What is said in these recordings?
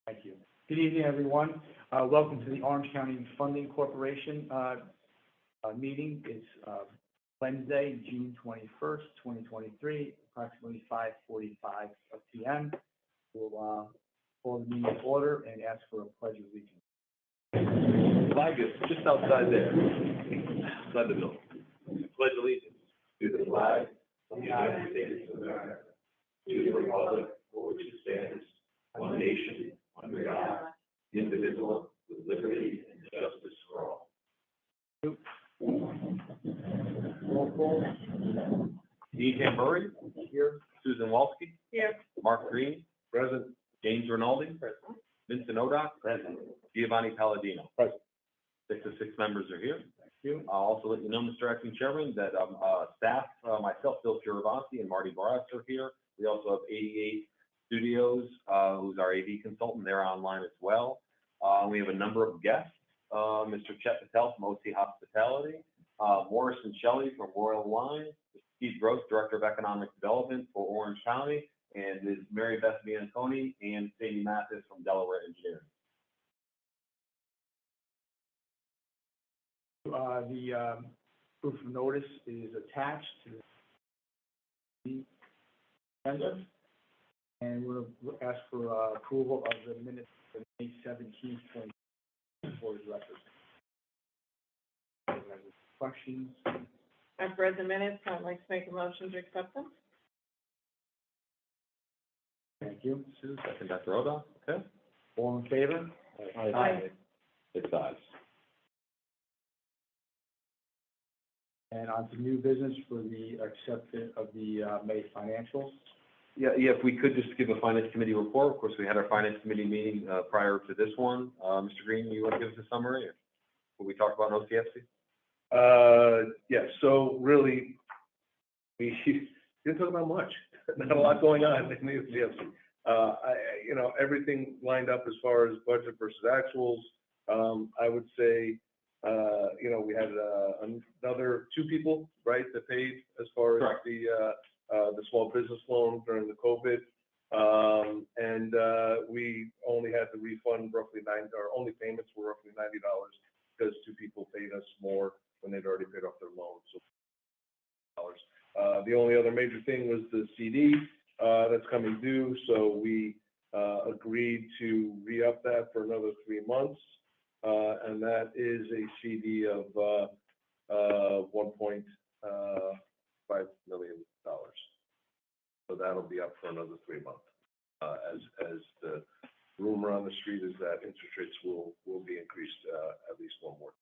Thank you. Good evening, everyone. Welcome to the Orange County Funding Corporation meeting. It's Wednesday, June 21st, 2023, approximately 5:45 p.m. We'll call the meeting to order and ask for a pledge of allegiance. Flag is just outside there, outside the building. Pledge allegiance to the flag of the United States of America, to the republic for which it stands, one nation, under God, indivisible, with liberty and justice for all. Roll call. Dean Tamburri, Here. Susan Walski, Here. Mark Green, present. James Rinaldi, present. Vincent Odock, present. Giovanni Palladino, present. 6 of 6 members are here. Thank you. I'll also let you know, Mr. Acting Chairman, that staff, myself, Phil Fioravanti, and Marty Barras are here. We also have 88 Studios, who's our AV consultant. They're online as well. We have a number of guests. Mr. Chet Patel from OC Hospitality, Morris and Shelley from Royal Wine, Steve Gross, Director of Economic Development for Orange County, and Ms. Mary Beth Bianconi and Sadie Mathis from Delaware Engineering. The proof of notice is attached to the agenda, and we'll ask for approval of the minutes of May 17th, 2024 record. Questions? I've read the minutes, so I'd like to make a motion to accept them. Thank you. Sue, second, Dr. Odock. Okay. All in favor? Aye. 6 ayes. And on to new business for the acceptance of the May financials. Yeah, if we could just give a Finance Committee report. Of course, we had our Finance Committee meeting prior to this one. Mr. Green, you want to give us a summary or what we talked about in OCFC? Yeah, so really, we didn't talk about much. Not a lot going on in the OCFC. Everything lined up as far as budget versus actuals. I would say, we had another 2 people, right, that paid as far as the small business loan during the COVID. And we only had to refund roughly our only payments were roughly $90 because 2 people paid us more when they'd already paid off their loan. So the only other major thing was the CD that's coming due. So we agreed to re-up that for another 3 months. And that is a CD of $1.5 million. So that'll be up for another 3 months. As the rumor on the street is that interest rates will be increased at least 1 more.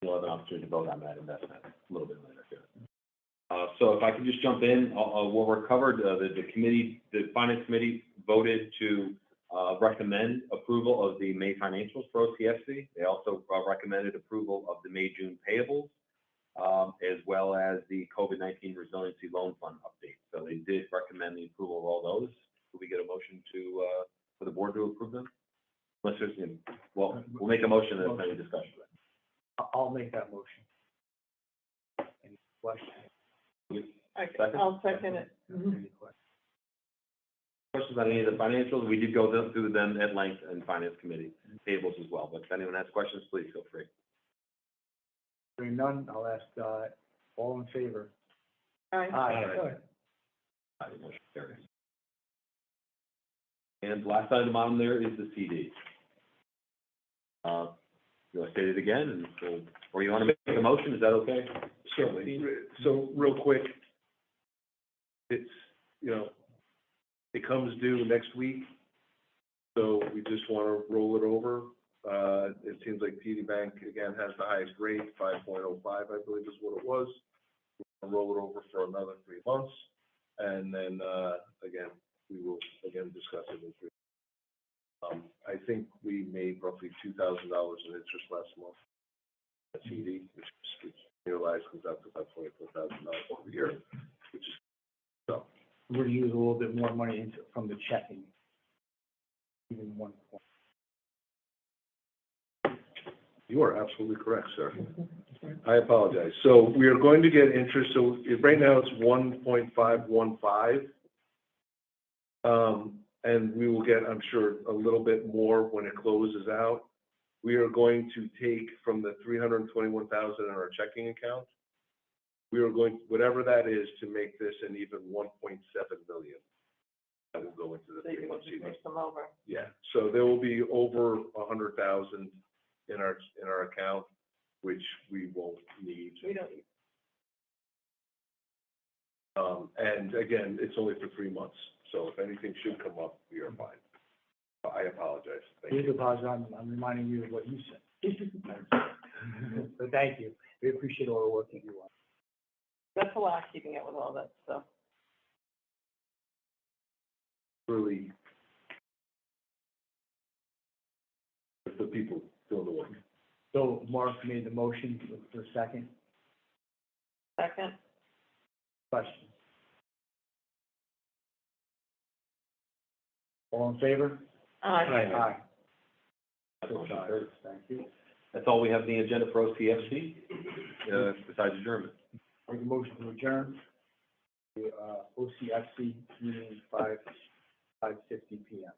We'll have an opportunity to vote on that investment a little bit later here. So if I could just jump in, what we're covered, the Finance Committee voted to recommend approval of the May financials for OCFC. They also recommended approval of the May-June payables, as well as the COVID-19 Resiliency Loan Fund update. So they did recommend the approval of all those. Will we get a motion for the board to approve them? Unless there's, we'll make a motion and then any discussion. I'll make that motion. Any questions? Second? I'll second it. Any questions? Questions on any of the financials? We did go through them at length in Finance Committee, tables as well. But if anyone has questions, please feel free. Hearing none, I'll ask all in favor. Aye. Aye. Motion carries. And the last item on there is the CD. You want to state it again, or you want to make a motion? Is that okay? Certainly. So real quick, it's, it comes due next week. So we just want to roll it over. It seems like TD Bank, again, has the highest rate, 5.05, I believe is what it was. We'll roll it over for another 3 months. And then, again, we will, discuss it in 3 months. I think we made roughly $2,000 in interest last month at TD, which realized comes out to about $24,000 over a year, which is so. We're going to use a little bit more money from the checking, even 1 point. You are absolutely correct, sir. I apologize. So we are going to get interest. So right now it's 1.515. and we will get, I'm sure, a little bit more when it closes out. We are going to take from the 321,000 in our checking account. We are going, whatever that is, to make this an even 1.7 million. That will go into the So you can 3-month just CD. mix them over. Yeah, so there will be over 100,000 in our account, which we won't need. We don't, And again, it's only for 3 months, so if anything should come up, we are fine. I apologize. Thank Please you. apologize, I'm reminding you of what you said. So thank you. We appreciate all the work that you do. that's a lot, keeping up with all that stuff. Really, the people doing the work. So Mark made the motion for a second. Second, Question. All in favor? aye. That's motion carries. Thank you. That's all we have on the agenda for OCFC, besides adjournment. Make a motion to adjourn to, OCFC meeting 5:50 PM.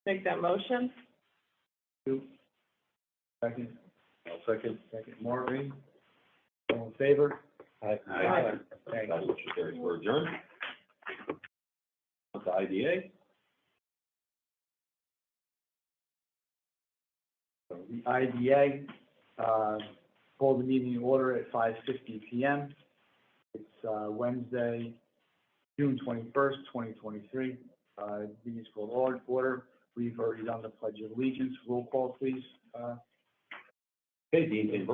Make that motion? Second, I'll second. Mark. All in favor? Aye. Thank That's you. motion carries. We're adjourned. On to IDA. So the IDA, called the meeting in order at 5:50 PM. It's, Wednesday, June 21st, 2023. Meeting's called order. We've already done the Pledge of Allegiance. Roll call, please. Okay, Dean St.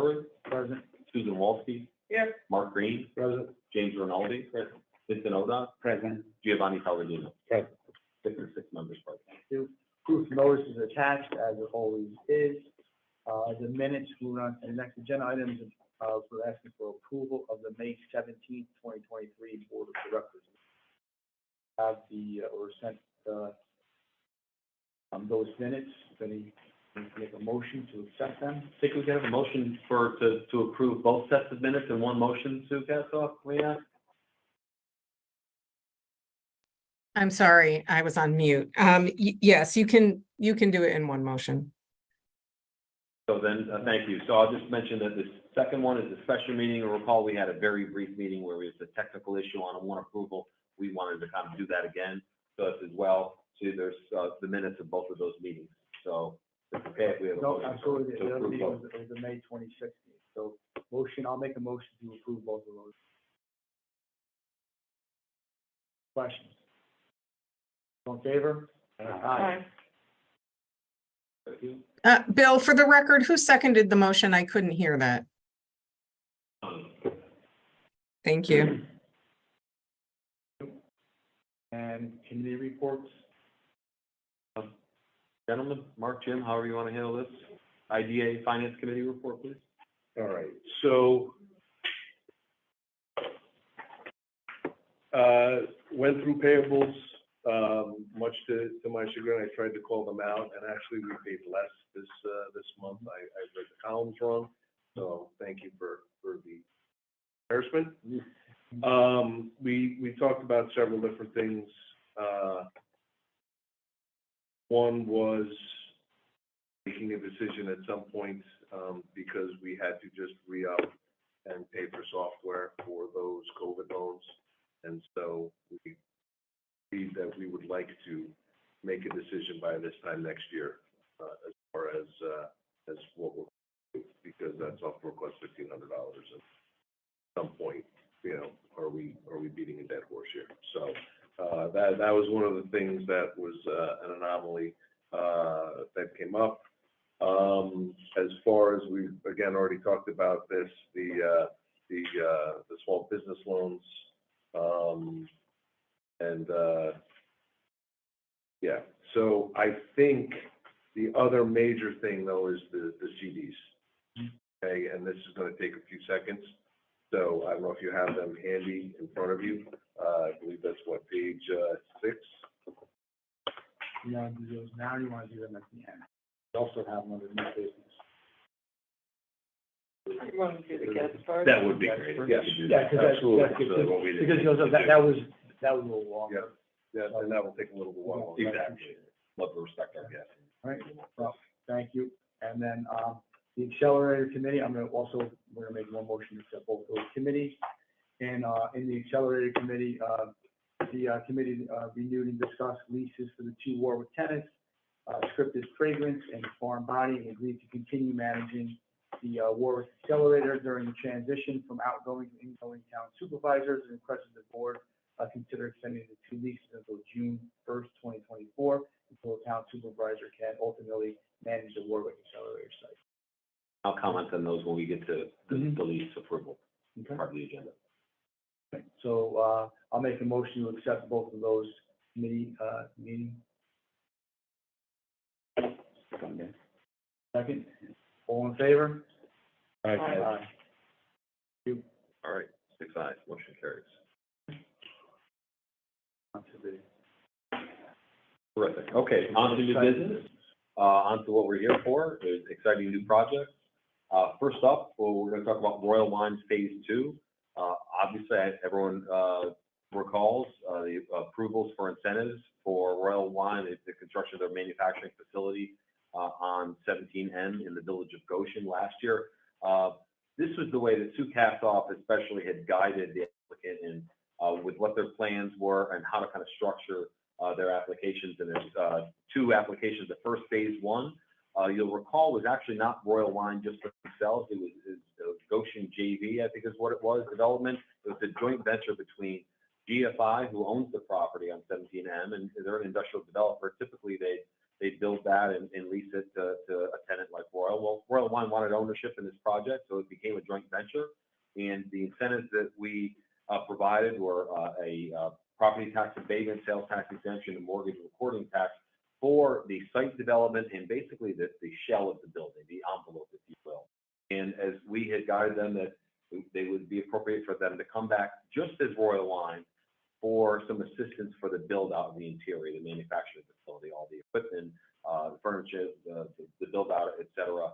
Present. Susan Walsky, Yes. Mark Green, Present. James Rinaldi, Vincent Oda, Present. Giovanni Palladino. Present. 6 members present. Proof of notice is attached, as it always is. The minutes, moving on to the next agenda items, we're asking for approval of the May 17th, 2023 Board of Directors. Have the, or sent, those minutes, if any, make a motion to accept them. I think we can have a motion to approve both sets of minutes in one motion, Sue Cassoff, Leah? I'm sorry, I was on mute. Yes, you can do it in one motion. So then, thank you. So I'll just mention that the second one is a special meeting. You'll recall, we had a very brief meeting where it was a technical issue on one approval. We wanted to kind of do that again. So it's as well, see, there's the minutes of both of those meetings. So it's okay if we have a No, motion absolutely, to the other approve meeting both. was the May 26th. So motion, I'll make a motion to approve both of those. Questions? All in favor? Aye. Thank you. Bill, for the record, who seconded the motion? I couldn't hear that. Thank you. And committee reports? Gentlemen, Mark, Jim, however you want to handle this. IDA Finance Committee report, please. All right, so went through payables, much to my chagrin. I tried to call them out, and actually we paid less this month. I read the columns wrong, so thank you for the embarrassment. We talked about several different things. One was making a decision at some point, because we had to just re-up and pay for software for those COVID loans. And so we agreed that we would like to make a decision by this time next year, as far as what we'll do, because that's off request $1,500. At some point, are we beating a dead horse here? So that was one of the things that was an anomaly that came up. As far as we've again already talked about this, the small business loans, yeah. So I think the other major thing though is the CDs. Okay, and this is going to take a few seconds. So I don't know if you have them handy in front of you. I believe that's what, page 6. You want to do those now, or you want to do them at the end? We also have them under new business. You want to do the guest first? That would be great. Yes, Yeah, because absolutely. that's So what we did- because that was a little longer. Yep. Yeah, and that will take a little bit while. Exactly. Love to respect our guests. All right, well, thank you. And then, the Accelerator Committee, we're gonna make one motion to accept both those committees. And, in the Accelerator Committee, the committee, renewed and discussed leases for the 2 Warwick tenants, Scripted Fragrance and Farm Body, and agreed to continue managing the, Warwick Accelerator during the transition from outgoing to incoming town supervisors, and requested the board, consider extending the 2 leases until June 1st, 2024, until the town supervisor can ultimately manage the Warwick Accelerator site. I'll comment on those when we get to the lease approval, Okay. part of the agenda. Okay. So, I'll make a motion to accept both of those committee, meetings. Second, all in favor? Aye. All right, 6 ayes, motion carries. On to the- Terrific. Okay, on to new business. On to what we're here for, is exciting new projects. First up, we're gonna talk about Royal Wines Phase 2. Obviously, everyone recalls the approvals for incentives for Royal Wine, the construction of their manufacturing facility on 17N in the village of Goshen last year. This was the way that Sue Kastoff especially had guided the applicant in with what their plans were and how to kind of structure their applications. And there's 2 applications. The first Phase 1, you'll recall, was actually not Royal Wine just for themselves. It was Goshen JV, I think is what it was, development. It was a joint venture between GFI, who owns the property on 17M, and they're an industrial developer. Typically, they build that and lease it to a tenant like Royal. Well, Royal Wine wanted ownership in this project, so it became a joint venture. And the incentives that we provided were a property tax abatement, sales tax exemption, and mortgage recording tax for the site development and basically the shell of the building, the envelope, if you will. And as we had guided them that they would be appropriate for them to come back just as Royal Wine for some assistance for the build out of the interior, the manufacturing facility, all the equipment, the furniture, the build out, et cetera.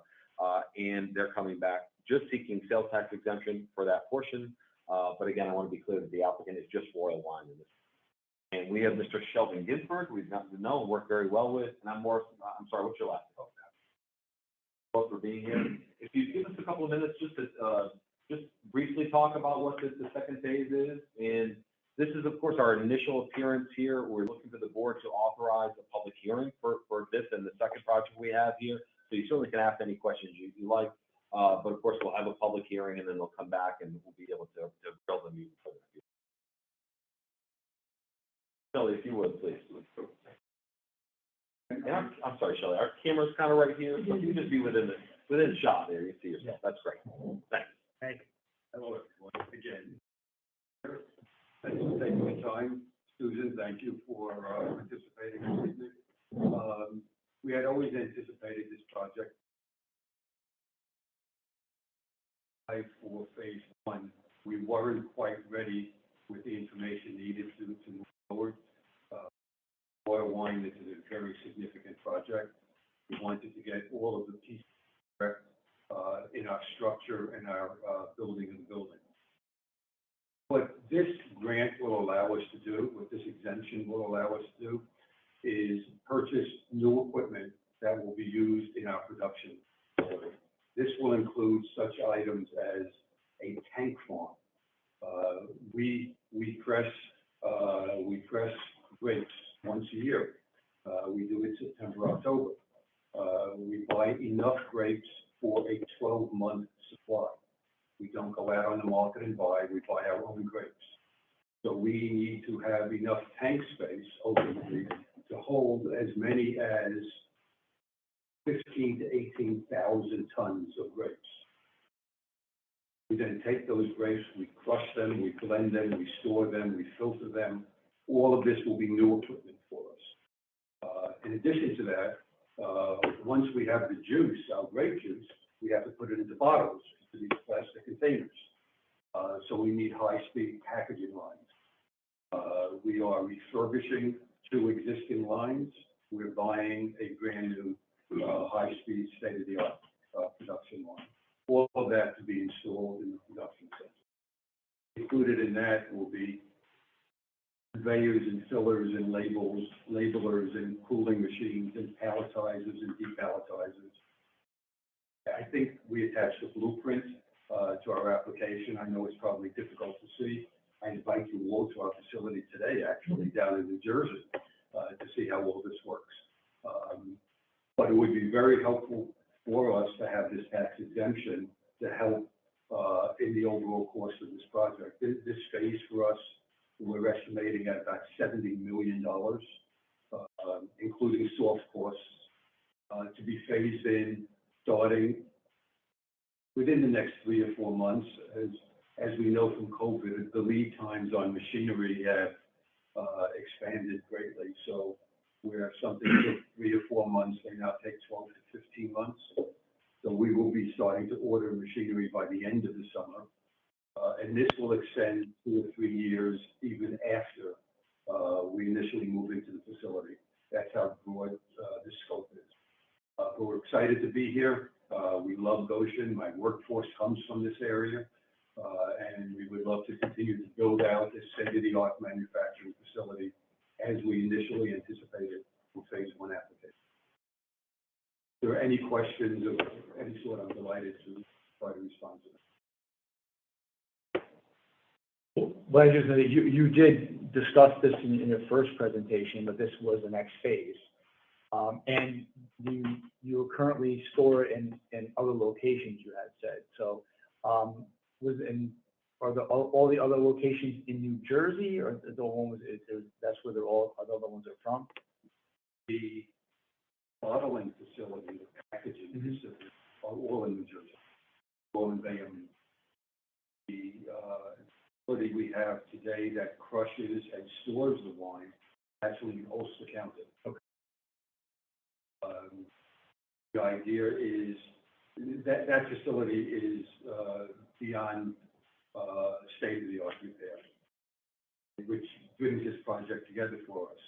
And they're coming back just seeking sales tax exemption for that portion. But again, I want to be clear that the applicant is just Royal Wine in this. And we have Mr. Sheldon Ginsburg, we've gotten to know and worked very well with, and I'm sorry, what's your last name? Both for being here. If you give us a couple of minutes just to just briefly talk about what the second phase is. And this is, of course, our initial appearance here. We're looking for the board to authorize a public hearing for this and the second project we have here. So you certainly can ask any questions you like. But of course, we'll have a public hearing and then they'll come back and we'll be able to build them even further. Shelley, if you would, please. And I'm sorry, Shelley, our camera's kind of right here, so you can just be within shot there. You see yourself. That's great. Thanks. Thank you. Hello, everyone, again. Thanks for taking the time. Susan, thank you for participating this evening. We had always anticipated this project for Phase 1. We weren't quite ready with the information needed to move forward. Royal Wine is a very significant project. We wanted to get all of the pieces correct in our structure and our building of the building. What this grant will allow us to do, what this exemption will allow us to do, is purchase new equipment that will be used in our production facility. This will include such items as a tank farm. We press grapes once a year. We do it September, October. We buy enough grapes for a 12-month supply. We don't go out on the market and buy, we buy our own grapes. So we need to have enough tank space, ultimately, to hold as many as 15,000 to 18,000 tons of grapes. We then take those grapes, we crush them, we blend them, we store them, we filter them. All of this will be new equipment for us. In addition to that, once we have the juice, our grape juice, we have to put it into bottles, into these plastic containers. So we need high-speed packaging lines. We are refurbishing 2 existing lines. We're buying a brand new high-speed, state-of-the-art production line. All of that to be installed in the production center. Included in that will be conveyors and fillers and labelers and cooling machines and palletizers and depalletizers. I think we attached a blueprint to our application. I know it's probably difficult to see. I invite you all to our facility today, actually, down in New Jersey, to see how all this works. But it would be very helpful for us to have this tax exemption to help in the overall cost of this project. This phase for us, we're estimating at about $70 million, including soft costs, to be phased in starting within the next 3 or 4 months. As we know from COVID, the lead times on machinery have expanded greatly. So where something took 3 or 4 months, they now take 12 to 15 months. So we will be starting to order machinery by the end of the summer. And this will extend 2 or 3 years even after we initially move into the facility. That's how broad the scope is. But we're excited to be here. We love Goshen. My workforce comes from this area. And we would love to continue to build out this state-of-the-art manufacturing facility as we initially anticipated for phase 1 application. If there are any questions of any sort, I'm delighted to try to respond to them. Well, I just know that you did discuss this in your first presentation, but this was the next phase. And you currently store in other locations, you had said. So are all the other locations in New Jersey, or the one that's where all the other ones are from? The bottling facility, the packaging facility, are all in New Jersey, all in Bayham. The facility we have today that crushes and stores the wine, actually in Ulster County. Okay. The idea is that facility is beyond state-of-the-art repair, which brings this project together for us.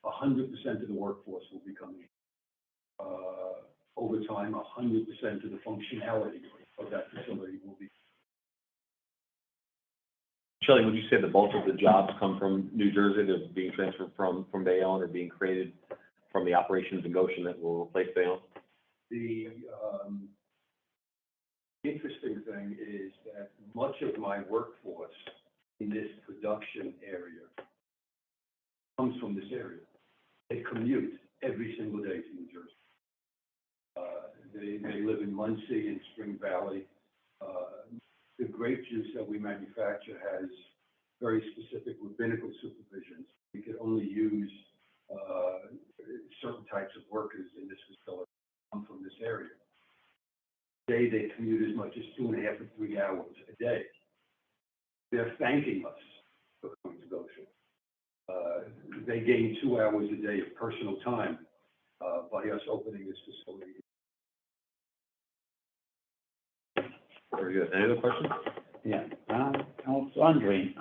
100% of the workforce will be coming. Over time, 100% of the functionality of that facility will be. Shelley, would you say the bulk of the jobs come from New Jersey that are being transferred from Bayonne or being created from the operations in Goshen that will replace Bayonne? The interesting thing is that much of my workforce in this production area comes from this area. They commute every single day to New Jersey. They live in Muncie and Spring Valley. The grape juice that we manufacture has very specific rabbinical supervisions. We could only use certain types of workers in this facility come from this area. Today, they commute as much as 2.5 to 3 hours a day. They're thanking us for coming to Goshen. They gain 2 hours a day of personal time by us opening this facility. Very good. Any other questions? Yeah, I was wondering,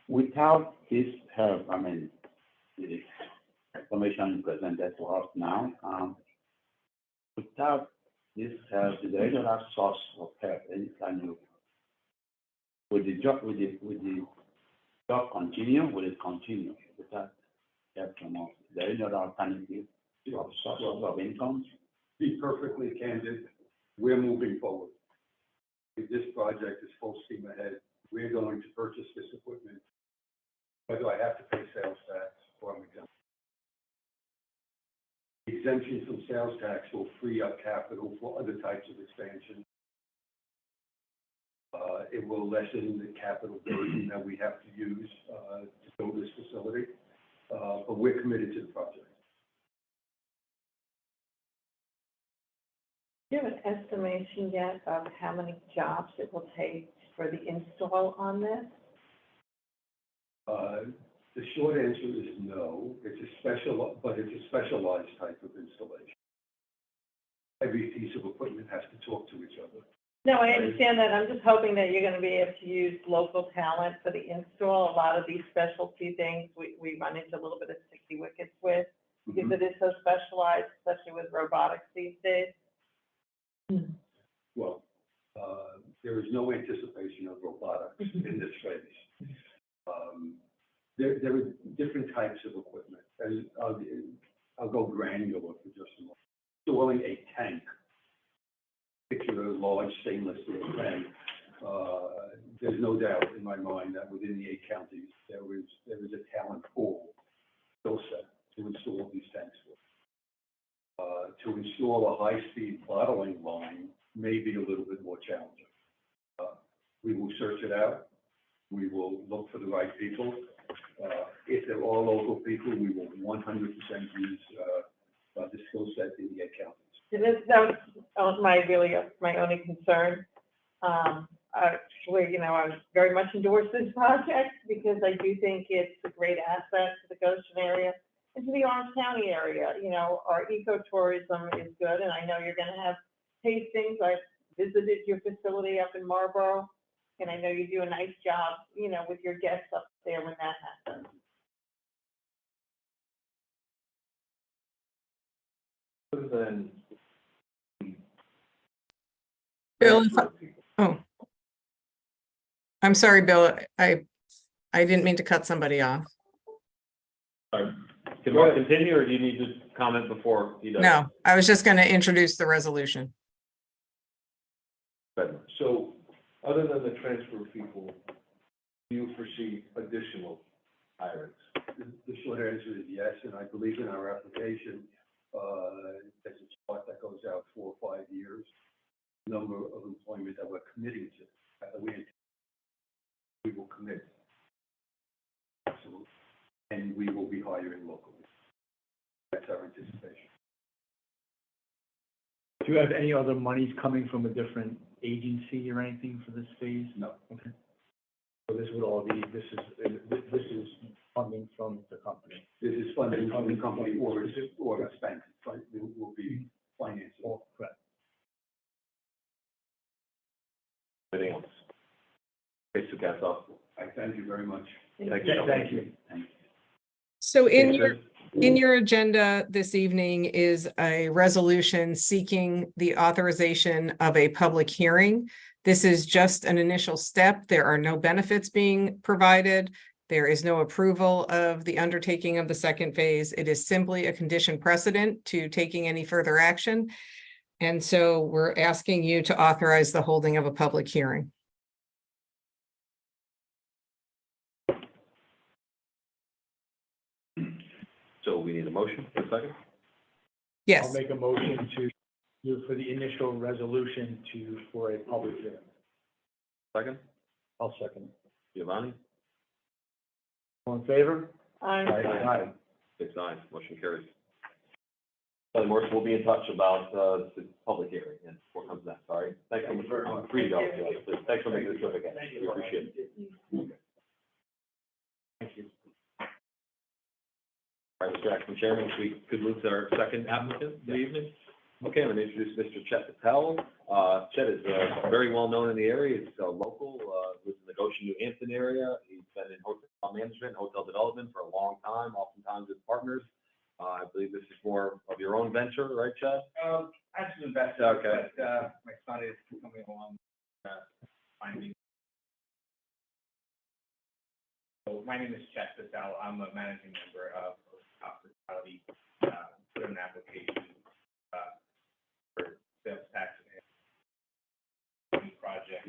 without this help, the information presented to us now, without this help, is there any other source of help, any kind of, would the job continue? Will it continue without help from us? Is there any other alternative source of income? To be perfectly candid, we're moving forward. If this project is full steam ahead, we're going to purchase this equipment, whether I have to pay sales tax or I'm exempt. The exemption from sales tax will free up capital for other types of expansion. It will lessen the capital burden that we have to use to build this facility, but we're committed to the project. Do you have an estimation yet of how many jobs it will take for the install on this? The short answer is no. It's a specialized type of installation. Every piece of equipment has to talk to each other. No, I understand that. I'm just hoping that you're going to be able to use local talent for the install. A lot of these specialty things we run into a little bit of sticky wickets with because it is so specialized, especially with robotics these days. Well, there is no anticipation of robotics in this phase. there are different types of equipment. I'll go granular for just a moment. Installing a tank, picture a large stainless steel tank. There's no doubt in my mind that within the 8 counties, there is a talent pool, skill set to install these tanks. To install a high-speed bottling line may be a little bit more challenging. We will search it out. We will look for the right people. If there are local people, we will 100% use the skill set in the 8 counties. That was my only concern. Actually, you know, I very much endorse this project because I do think it's a great asset to the Goshen area and to the Orange County area. You know, our ecotourism is good, and I know you're going to have tastings. I visited your facility up in Marlboro, and I know you do a nice job, you know, with your guests up there when that happens. Other than Bill, oh, I'm sorry, Bill. I didn't mean to cut somebody off. Sorry. Can Mark continue, or do you need to comment before he does? No, I was just going to introduce the resolution. Go ahead. So, other than the transfer of people, do you foresee additional hirings? The short answer is yes, and I believe in our application, there's a chart that goes out 4 or 5 years, number of employment that we're committing to, that we will commit. Absolutely. And we will be hiring locally. That's our anticipation. Do you have any other monies coming from a different agency or anything for this phase? No. Okay. So this would all be, this is funding from the company. This is funding from the company or a bank, but it will be financed. Oh, correct. Anything else? Thanks to cast off. I thank you very much. Thank you. Thank you. So in your agenda this evening is a resolution seeking the authorization of a public hearing. This is just an initial step. There are no benefits being provided. There is no approval of the undertaking of the second phase. It is simply a condition precedent to taking any further action. And so we're asking you to authorize the holding of a public hearing. So we need a motion for a second? Yes. I'll make a motion for the initial resolution for a public hearing. Second? I'll second. Giovanni? All in favor? Aye. 6 ayes, motion carries. Kelly Morris, we'll be in touch about the public hearing and what comes next, all right? Thank you very much. Free to go. Thanks for making this trip again. We appreciate it. Thank you. All right, Mr. Acting Chairman, if we could move to our second applicant of the evening. Okay, I'm going to introduce Mr. Chet Patel. Chet is very well known in the area. He's local, lives in the Goshen, New Hampton area. He's been in hotel management, hotel development for a long time, oftentimes with partners. I believe this is more of your own venture, right, Chet? Actually, investor, Okay. but my son is coming along, finding. So my name is Chet Patel. I'm a managing member of Hospitality. Put in an application for sales tax and project.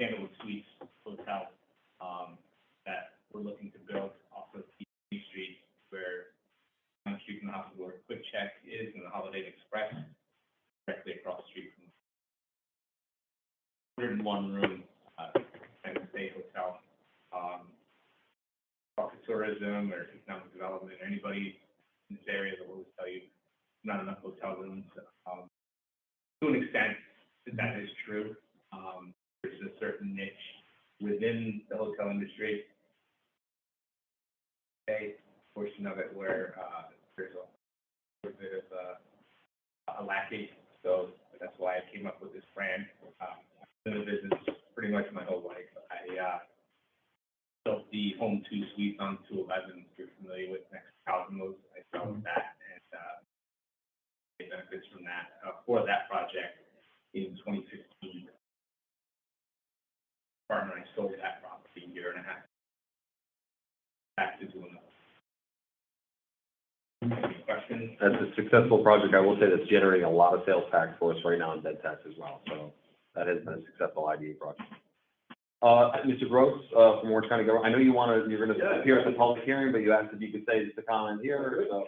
Candlewood Suites Hotel that we're looking to build off of P Street, where on the street from the hospital where Quick Check is and the Holiday Inn Express, directly across the street from 101 room and stay hotel. Talk to tourism or economic development, or anybody in this area that will tell you not enough hotel rooms. To an extent, that is true. There's a certain niche within the hotel industry, a portion of it where there's a bit of a lacking. So that's why I came up with this brand. I've been in the business pretty much my whole life. I built the Home 2 Suites on 211. If you're familiar with next Cosmos, I started that and get benefits from that. For that project in 2016, partner, I sold that property. a year and a half. Back to doing that. Any questions? That's a successful project. I will say that's generating a lot of sales tax for us right now in dead tax as well. So that has been a successful IDA project. Mr. Gross, from Orange County Government, I know you're going to appear at the public hearing, but you asked if you could say just a comment here. So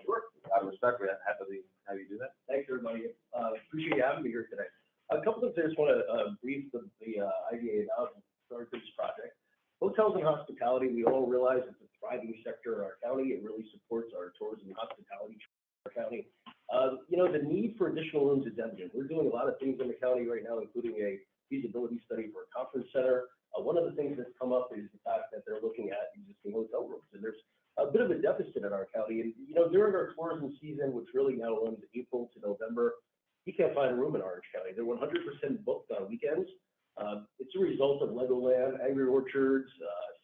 out of respect, we have to have you do that. Thanks, everybody. Appreciate you having me here today. A couple of things I just want to brief the IDA about and start this project. Hotels and hospitality, we all realize it's a thriving sector in our county. It really supports our tourism and hospitality in our county. You know, the need for additional rooms is evident. We're doing a lot of things in the county right now, including a feasibility study for a conference center. One of the things that's come up is the fact that they're looking at existing hotel rooms, and there's a bit of a deficit in our county. And, you know, during our tourism season, which really now runs April to November, you can't find a room in Orange County. They're 100% booked on weekends. It's a result of Legoland, Angry Orchards,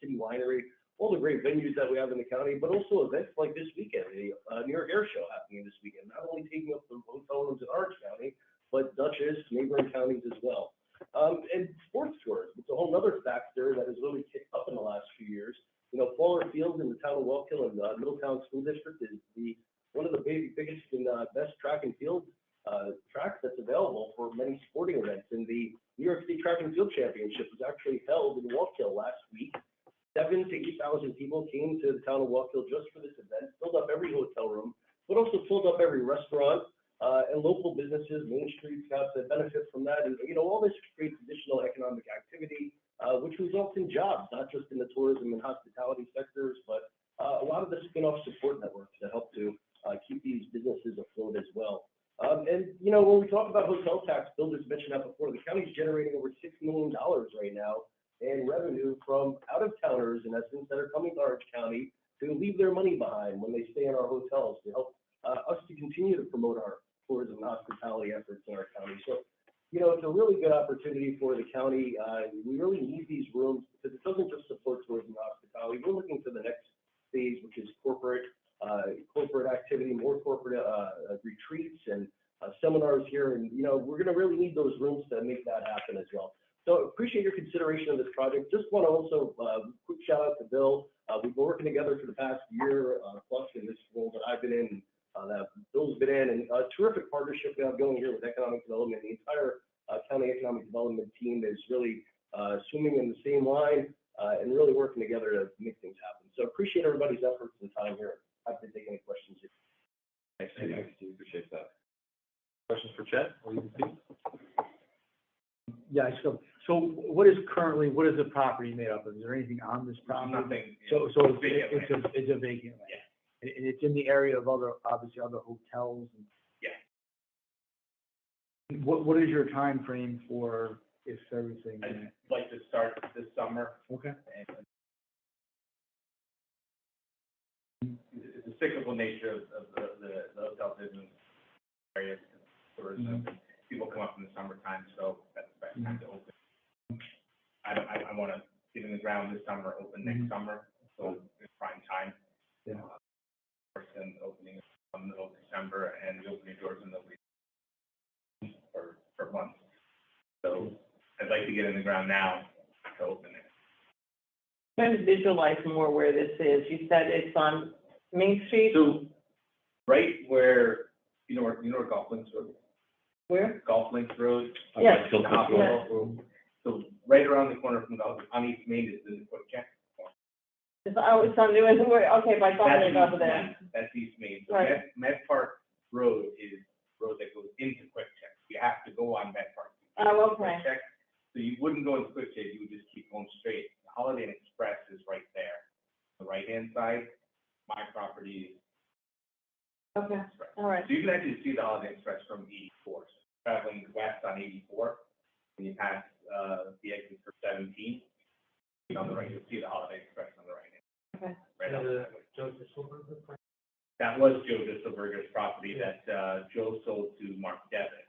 City Winery, all the great venues that we have in the county, but also events like this weekend, the New York Air Show happening this weekend, not only taking up the hotel rooms in Orange County, but Dutchess, neighboring counties as well. And sports tourism, it's a whole other factor that has really kicked up in the last few years. You know, Fowler Field in the town of Wallkill and Middletown School District is one of the biggest and best track and field tracks that's available for many sporting events. And the New York State Track and Field Championship was actually held in Wallkill last week. 7,000 to 8,000 people came to the town of Wallkill just for this event, filled up every hotel room, but also filled up every restaurant. And local businesses, Main Street's got the benefit from that. And, you know, all this creates additional economic activity, which results in jobs, not just in the tourism and hospitality sectors, but a lot of the spin-off support networks that help to keep these businesses afloat as well. And, you know, when we talk about hotel tax, Bill just mentioned that before, the county's generating over $6 million right now in revenue from out-of-towners, in essence, that are coming to Orange County to leave their money behind when they stay in our hotels to help us to continue to promote our tourism and hospitality efforts in our county. So, you know, it's a really good opportunity for the county. We really need these rooms because it doesn't just support tourism and hospitality. We're looking for the next phase, which is corporate activity, more corporate retreats and seminars here. And, you know, we're going to really need those rooms to make that happen as well. So appreciate your consideration of this project. Just want to also quick shout out to Bill. We've been working together for the past year plus in this role that I've been in, that Bill's been in, and a terrific partnership we have going here with economic development. The entire county economic development team is really swimming in the same line and really working together to make things happen. So appreciate everybody's efforts and time here. Happy to take any questions. Thanks, Steve. Appreciate that. Questions for Chet? Yeah, so what is the property made up of? Is there anything on this property? Nothing. So it's a vacant land. Yeah. And it's in the area of other hotels. And Yeah. What is your time frame for if everything? I'd like to start this summer. Okay. And it's a cyclical nature of the hotel business area, tourism. People come up in the summertime, so that's the best time to open. I want to get in the ground this summer, open next summer, so it's prime time. Yeah. And opening in the middle of December, and the opening doors in the week for months. So I'd like to get in the ground now to open it. Trying to visualize more where this is. You said it's on Main Street? So right where, you know where Golf Links Road is? Where? Golf Links Road. Yes. So right around the corner from on East Main is the Quick Check. It's on New okay, by Golf over there. That's East Main. So Right. Med Park Road is the road that goes into Quick Check. You have to go on Med Park. Oh, okay. Quick Check. So you wouldn't go into Quick Check, you would just keep going straight. The Holiday Inn Express is right there. The right-hand side, my property is Okay, Express. all right. So you can actually see the Holiday Inn Express from 84. So traveling west on 84, when you pass the exit for 17, on the right, you'll see the Holiday Express on the right. Okay. Right on the That was Joe Disselberger's property that Joe sold to Mark Devitt.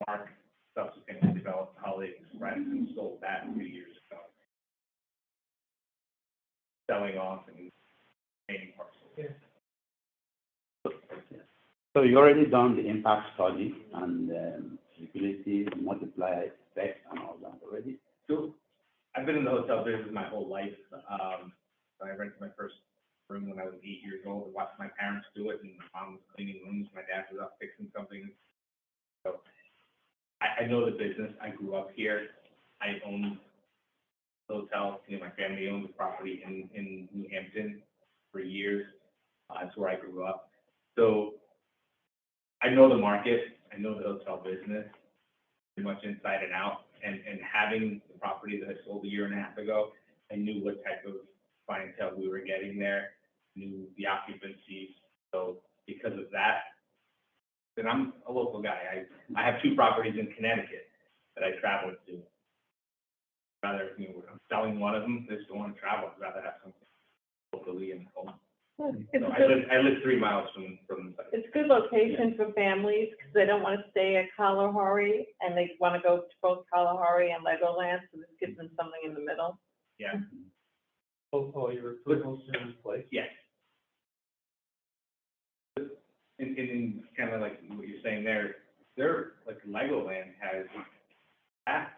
Mark subsequently developed Holiday Express and sold that 2 years ago, selling off and remaining parcels. So you already done the impact study and feasibility, multiply effect and all that already? So I've been in the hotel business my whole life. So I rented my first room when I was 8 years old. I watched my parents do it, and my mom was cleaning rooms. My dad was out fixing something. So I know the business. I grew up here. I owned the hotel. You know, my family owned the property in New Hampton for years. That's where I grew up. So I know the market. I know the hotel business pretty much inside and out. And having the property that I sold a year and a half ago, I knew what type of clientele we were getting there, knew the occupancies. So because of that, and I'm a local guy. I have 2 properties in Connecticut that I travel to. Rather, you know, I'm selling one of them, just don't want to travel. I'd rather have something locally and home. So I live 3 miles from the site. It's good location for families, because they don't want to stay at Kalahari, and they want to go to both Kalahari and Legoland, so this gives them something in the middle. Yeah, Oh, you're close to this place? yes. And kind of like what you're saying there, like Legoland has that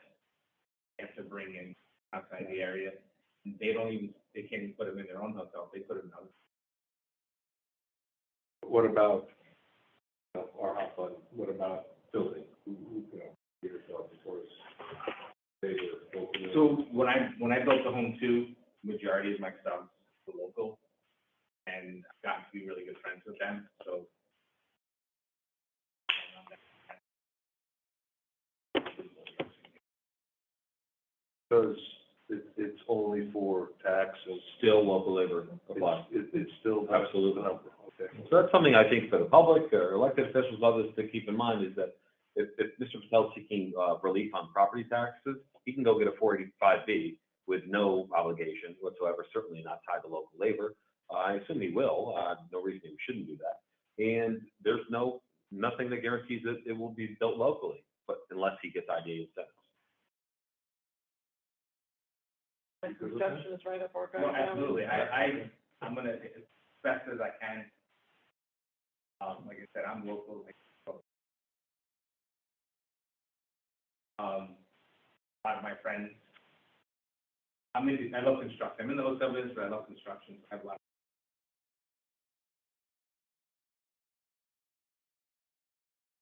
they have to bring in outside the area. And they can't even put them in their own hotel. They put them in others. What about our hot button? What about building? Who, you know, yourself towards So when I built the home too, majority of my subs were local, and I've gotten to be really good friends with them. So because it's only for tax and Still local labor applies. it's still. Absolutely. Okay. So that's something I think for the public or elected officials, others to keep in mind is that if Mr. Patel's seeking relief on property taxes, he can go get a 485B with no obligation whatsoever, certainly not tied to local labor. I assume he will. No reason he shouldn't do that. And there's nothing that guarantees that it will be built locally, but unless he gets IDA incentives. And construction is right up our no, driveway. absolutely. I'm gonna as best as I can. Like I said, I'm local. A lot of my friends. I love construction. I'm in the hotel business, but I love construction. I have a lot.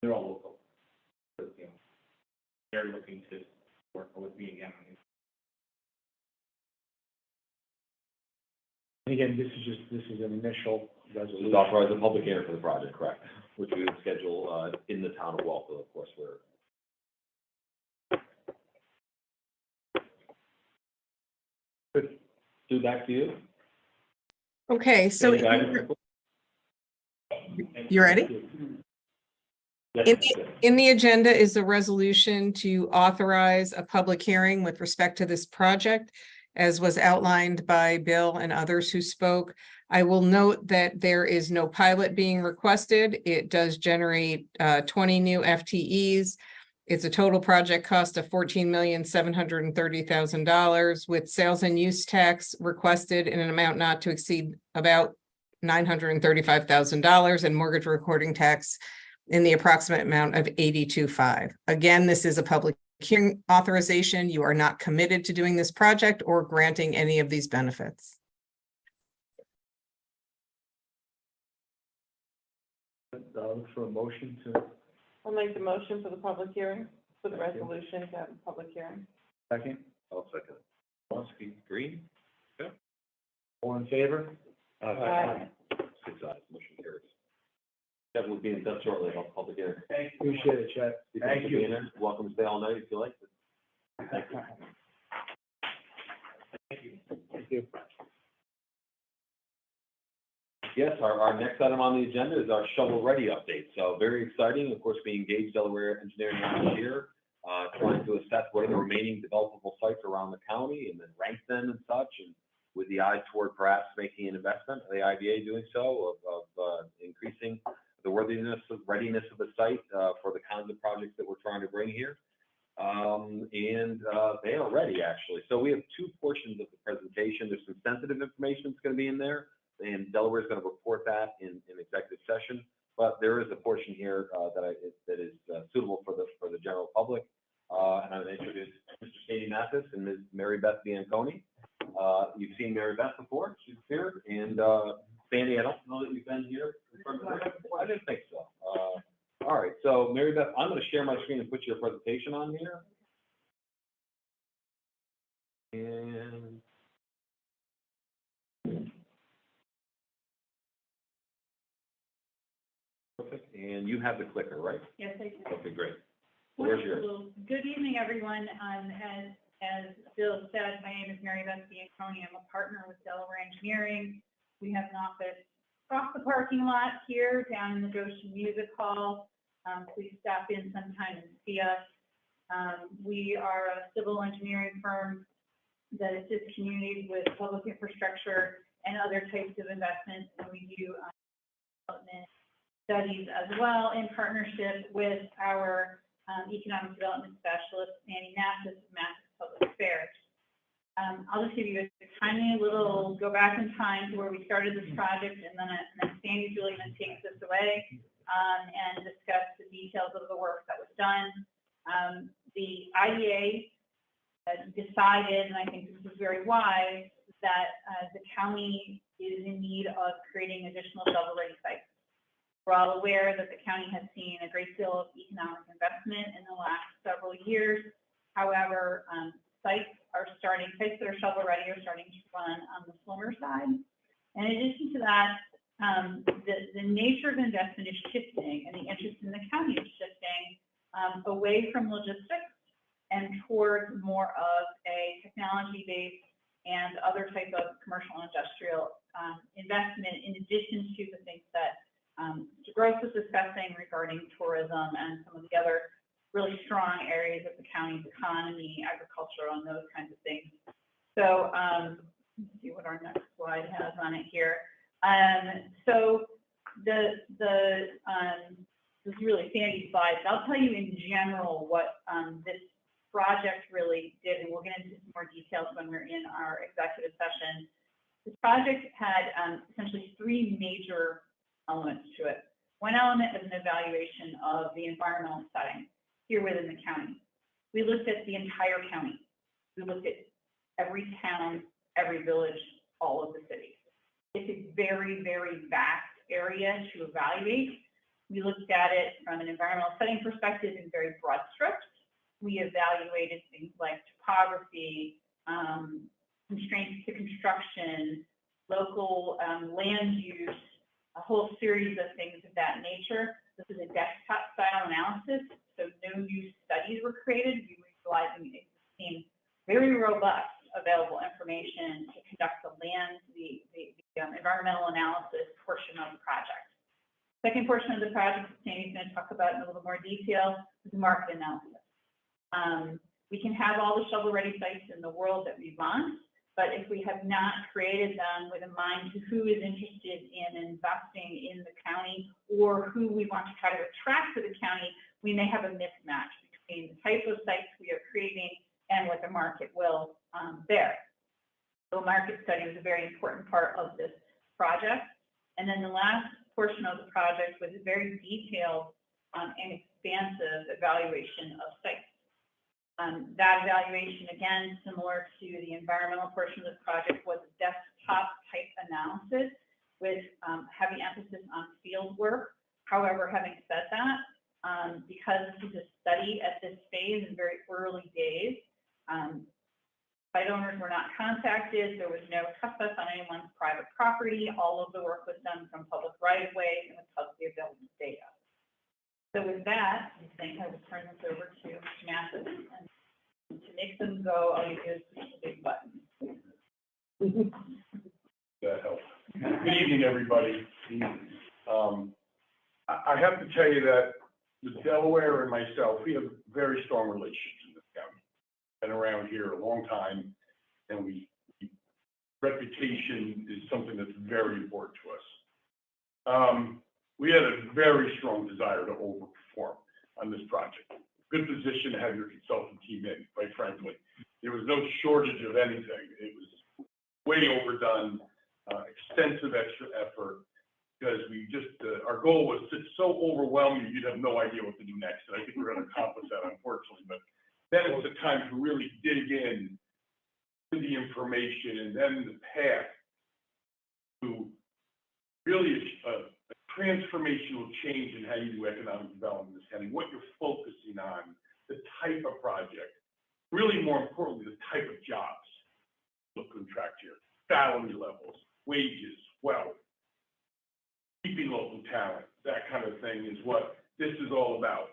They're all local. But, you know, they're looking to work with me again. And again, this is an initial This resolution. is authorize a public hearing for the project, correct? Which we would schedule in the town of Walpole, of course, where. Sue, back to you. Okay, so Any guidance? you ready? In the agenda is a resolution to authorize a public hearing with respect to this project, as was outlined by Bill and others who spoke. I will note that there is no pilot being requested. It does generate 20 new FTEs. It's a total project cost of $14,730,000 with sales and use tax requested in an amount not to exceed about $935,000 and mortgage recording tax in the approximate amount of $82,500. Again, this is a public hearing authorization. You are not committed to doing this project or granting any of these benefits. Look for a motion to I'll make the motion for the public hearing, for the resolution to have a public hearing. second. I'll second. Mosky, Green? All in favor? Aye. 6 ayes, motion carries. Kevin will be in touch shortly about public hearing. Thank you. Appreciate it, Chet. Thank you for being here. Welcome to stay all night if you like. Thank you. Thank you. Yes, our next item on the agenda is our shovel-ready update. So very exciting. Of course, we engaged Delaware Engineering last year, trying to assess what are the remaining developable sites around the county and then rank them and such, and with the eye toward perhaps making an investment, the IDA doing so, of increasing the readiness of the site for the kinds of projects that we're trying to bring here. They are ready, actually. So we have 2 portions of the presentation. There's some sensitive information that's going to be in there, and Delaware is going to report that in executive session. But there is a portion here that is suitable for the general public. And I'm going to introduce Mr. Katie Matt. Mathis and Ms. Mary Beth Bianconi. You've seen Mary Beth before, she's here, and Sandy, I don't know that you've been here in front of her before. I didn't think so. All right, so Mary Beth, I'm going to share my screen and put your presentation on here. And perfect. And you have the clicker, right? Yes, I do. Okay, great. Where's yours? Wonderful. Good evening, everyone. As Bill said, my name is Mary Beth Bianconi. I'm a partner with Delaware Engineering. We have an office across the parking lot here down in the Goshen Music Hall. Please stop in sometime and see us. We are a civil engineering firm that assists communities with public infrastructure and other types of investments, and we do development studies as well in partnership with our economic development specialist, Sandy Mathis of Mathis Public Affairs. I'll just give you a tiny little go back in time to where we started this project, and then Sandy's really going to take this away and discuss the details of the work that was done. The IDA decided, and I think this is very wise, that the county is in need of creating additional shovel-ready sites. We're all aware that the county has seen a great deal of economic investment in the last several years. However, sites that are shovel-ready are starting to run on the slimmer side. In addition to that, the nature of investment is shifting, and the interest in the county is shifting away from logistics and towards more of a technology-based and other type of commercial and industrial investment, in addition to the things that Mr. Gross was discussing regarding tourism and some of the other really strong areas of the county's economy, agriculture, and those kinds of things. So let's see what our next slide has on it here. So this is really Sandy's slide. I'll tell you in general what this project really did, and we'll get into some more details when we're in our executive session. This project had essentially three major elements to it. One element is an evaluation of the environmental setting here within the county. We looked at the entire county. We looked at every town, every village, all of the cities. It's a very, very vast area to evaluate. We looked at it from an environmental setting perspective in very broad strokes. We evaluated things like topography, constraints to construction, local land use, a whole series of things of that nature. This is a desktop style analysis, so no new studies were created. We were utilizing existing, very robust available information to conduct the environmental analysis portion of the project. Second portion of the project, Sandy's going to talk about in a little more detail, is the market analysis. We can have all the shovel-ready sites in the world that we want, but if we have not created them with a mind to who is interested in investing in the county or who we want to try to attract to the county, we may have a mismatch between the type of sites we are creating and what the market will bear. So a market study was a very important part of this project. And then the last portion of the project was a very detailed and expansive evaluation of sites. That evaluation, again, similar to the environmental portion of the project, was a desktop type analysis with heavy emphasis on field work. However, having said that, because this is a study at this phase in very early days, site owners were not contacted. There was no trespass on anyone's private property. All of the work was done from public right-of-way and with publicly available data. So with that, I think I will turn this over to Mr. Mathis, and to make them go, all you do is push the big button. That helps. Good evening, everybody. I have to tell you that the Delaware and myself, we have very strong relations in this county. Been around here a long time, and reputation is something that's very important to us. We had a very strong desire to overperform on this project. Good position to have your consultant team in, quite frankly. There was no shortage of anything. It was way overdone, extensive extra effort, because our goal was to so overwhelm you'd have no idea what to do next. And I think we're going to accomplish that, unfortunately. But then it was a time to really dig dig in to the information and then the path to really a transformational change in how you do economic development in this county, what you're focusing on, the type of project, really more importantly, the type of jobs look to attract here, salary levels, wages, wealth, keeping local talent, that kind of thing is what this is all about.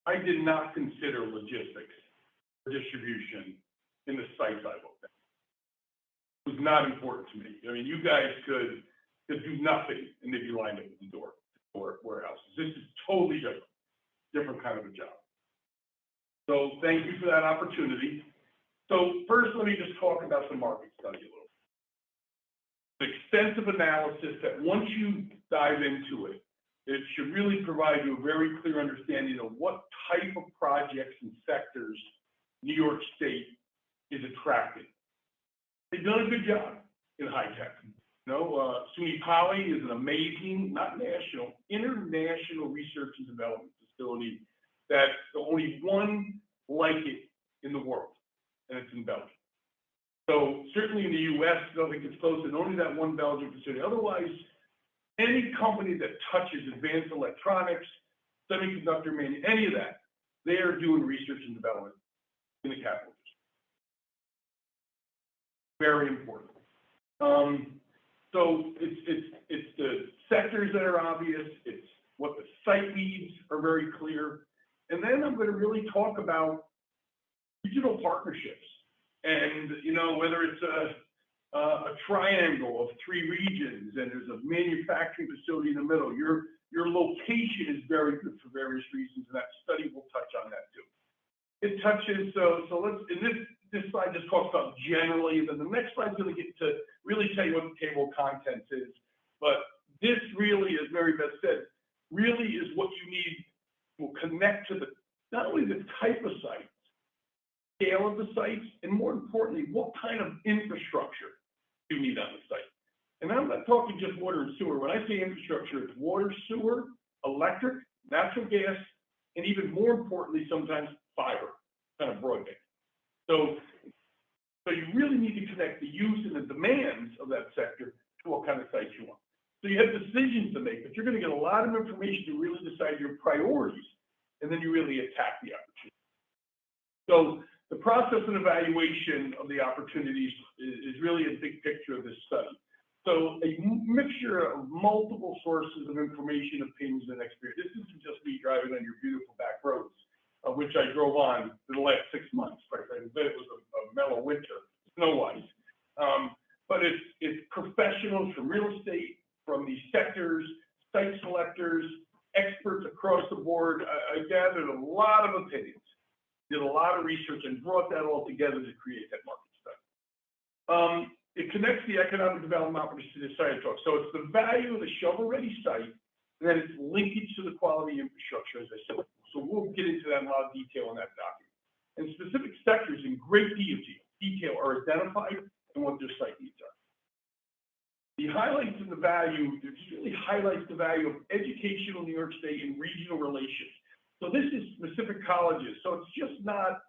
I did not consider logistics or distribution in the sites I looked at. It was not important to me. I mean, you guys could do nothing and they'd be lined up at the door for warehouses. This is totally different kind of a job. So thank you for that opportunity. So first, let me just talk about the market study a little bit. An extensive analysis that once you dive into it, it should really provide you a very clear understanding of what type of projects and sectors New York State is attracting. They've done a good job in high tech. You know, SUNY Poly is an amazing, not national, international research and development facility that's the only one like it in the world, and it's in Belgium. So certainly in the U.S., I don't think it's close, and only that one Belgian facility. Otherwise, any company that touches advanced electronics, semiconductor manufacturing, any of that, they are doing research and development in the capital district. Very important. So it's the sectors that are obvious. It's what the site needs are very clear. And then I'm going to really talk about regional partnerships. And, you know, whether it's a triangle of three regions and there's a manufacturing facility in the middle, your location is very good for various reasons, and that study will touch on that too. It touches, so let's, in this slide just talks about generally, and then the next slide is going to get to really tell you what the table of contents is. But this really, as Mary Beth said, really is what you need to connect to the, not only the type of sites, scale of the sites, and more importantly, what kind of infrastructure you need on the site. And I'm not talking just water and sewer. When I say infrastructure, it's water, sewer, electric, natural gas, and even more importantly, sometimes fiber, kind of broadband. So you really need to connect the use and the demands of that sector to what kind of sites you want. So you have decisions to make, but you're going to get a lot of information to really decide your priorities, and then you really attack the opportunity. So the process and evaluation of the opportunities is really a big picture of this study. So a mixture of multiple sources of information, opinions, and experience. This isn't just me driving on your beautiful back roads, which I drove on for the last 6 months. Right? I bet it was a mellow winter, snow-wise. But it's professionals from real estate, from these sectors, site selectors, experts across the board. I gathered a lot of opinions, did a lot of research, and brought that all together to create that market study. It connects the economic development opportunities to the site talk. So it's the value of the shovel-ready site, and then it's linkage to the quality infrastructure, as I said. So we'll get into that in a lot of detail in that document. And specific sectors in great detail are identified and what their site needs are. The highlights of the value, it really highlights the value of educational New York State and regional relations. So this is specific colleges. So it's just not,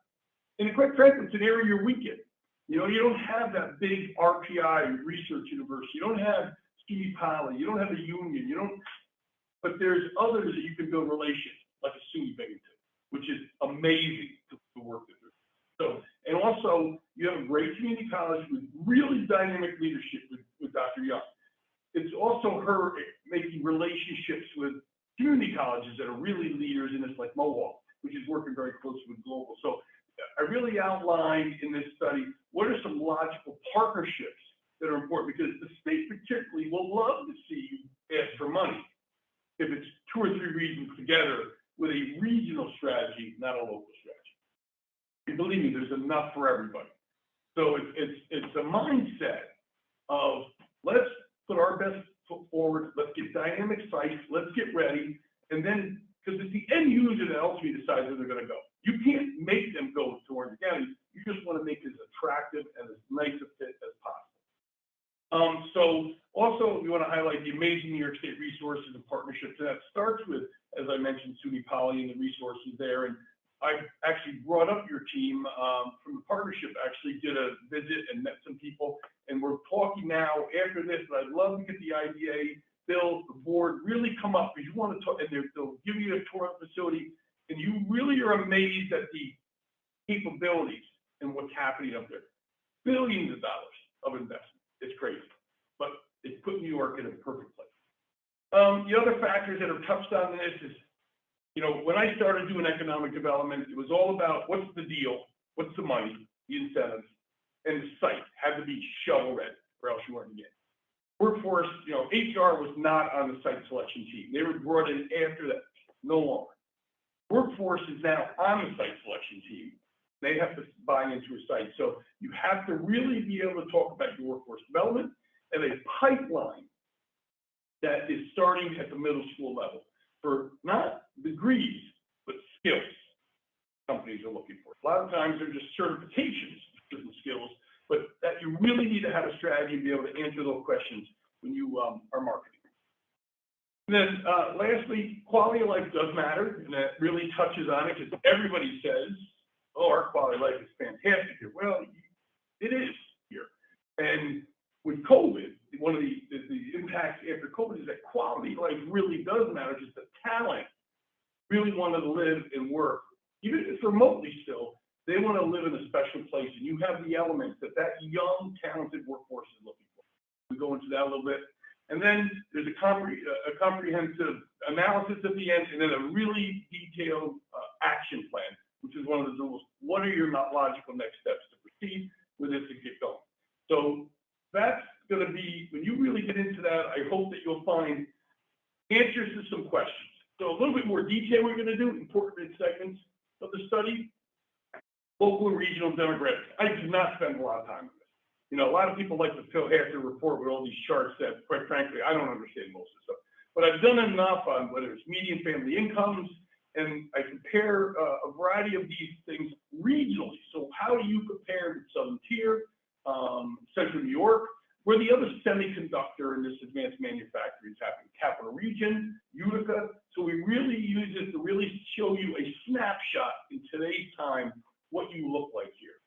and quite frankly, it's an area you're weak in. You know, you don't have that big RPI research university. You don't have SUNY Poly. You don't have a union. You don't, but there's others that you can build relations, like a SUNY Binghamton, which is amazing to work with. So, and also you have a great community college with really dynamic leadership with Dr. Young. It's also her making relationships with community colleges that are really leaders in this, like Mohawk, which is working very closely with Global. So I really outlined in this study, what are some logical partnerships that are important, because the state particularly will love to see you ask for money if it's 2 or 3 regions together with a regional strategy, not a local strategy. And believe me, there's enough for everybody. So it's a mindset of let's put our best foot forward, let's get dynamic sites, let's get ready, and then, because it's the end user that ultimately decides where they're going to go. You can't make them go to Orange County. You just want to make it as attractive and as nice a fit as possible. So also, we want to highlight the amazing New York State resources and partnerships. And that starts with, as I mentioned, SUNY Poly and the resources there. And I actually brought up your team from the partnership, actually did a visit and met some people. And we're talking now after this, but I'd love to get the IDA, Bill, the board, really come up, because you want to talk, and they'll give you a tour of the facility, and you really are amazed at the capabilities and what's happening up there. Billions of dollars of investment. It's crazy, but it's put New York in a perfect place. The other factors that are touched on in this is, you know, when I started doing economic development, it was all about what's the deal, what's the money, the incentives, and the site had to be shovel ready, or else you weren't getting. Workforce, you know, HR was not on the site selection team. They were brought in after that, no longer. Workforce is now on the site selection team. They have to buy into a site. So you have to really be able to talk about your workforce development and a pipeline that is starting at the middle school level for not degrees, but skills companies are looking for. A lot of times they're just certifications for certain skills, but that you really need to have a strategy and be able to answer those questions when you are marketing. And then lastly, quality of life does matter, and that really touches on it, because everybody says, oh, our quality of life is fantastic here. Well, it is here. And with COVID, one of the impacts after COVID is that quality of life really does matter, just the talent really wanted to live and work, even if it's remotely still, they want to live in a special place, and you have the elements that young, talented workforce is looking for. We go into that a little bit. And then there's a comprehensive analysis at the end, and then a really detailed action plan, which is one of the rules. What are your logical next steps to proceed with this and get going? So that's going to be, when you really get into that, I hope that you'll find answers to some questions. So a little bit more detail we're going to do, important segments of the study. Local and regional demographics. I do not spend a lot of time on this. You know, a lot of people like to fill half their report with all these charts that, quite frankly, I don't understand most of the stuff. But I've done enough on whether it's median family incomes, and I compare a variety of these things regionally. So how do you compare with Southern Tier, Central New York, where the other semiconductor in this advanced manufacturing is happening, Capital Region, Utica. So we really use it to really show you a snapshot in today's time what you look like here.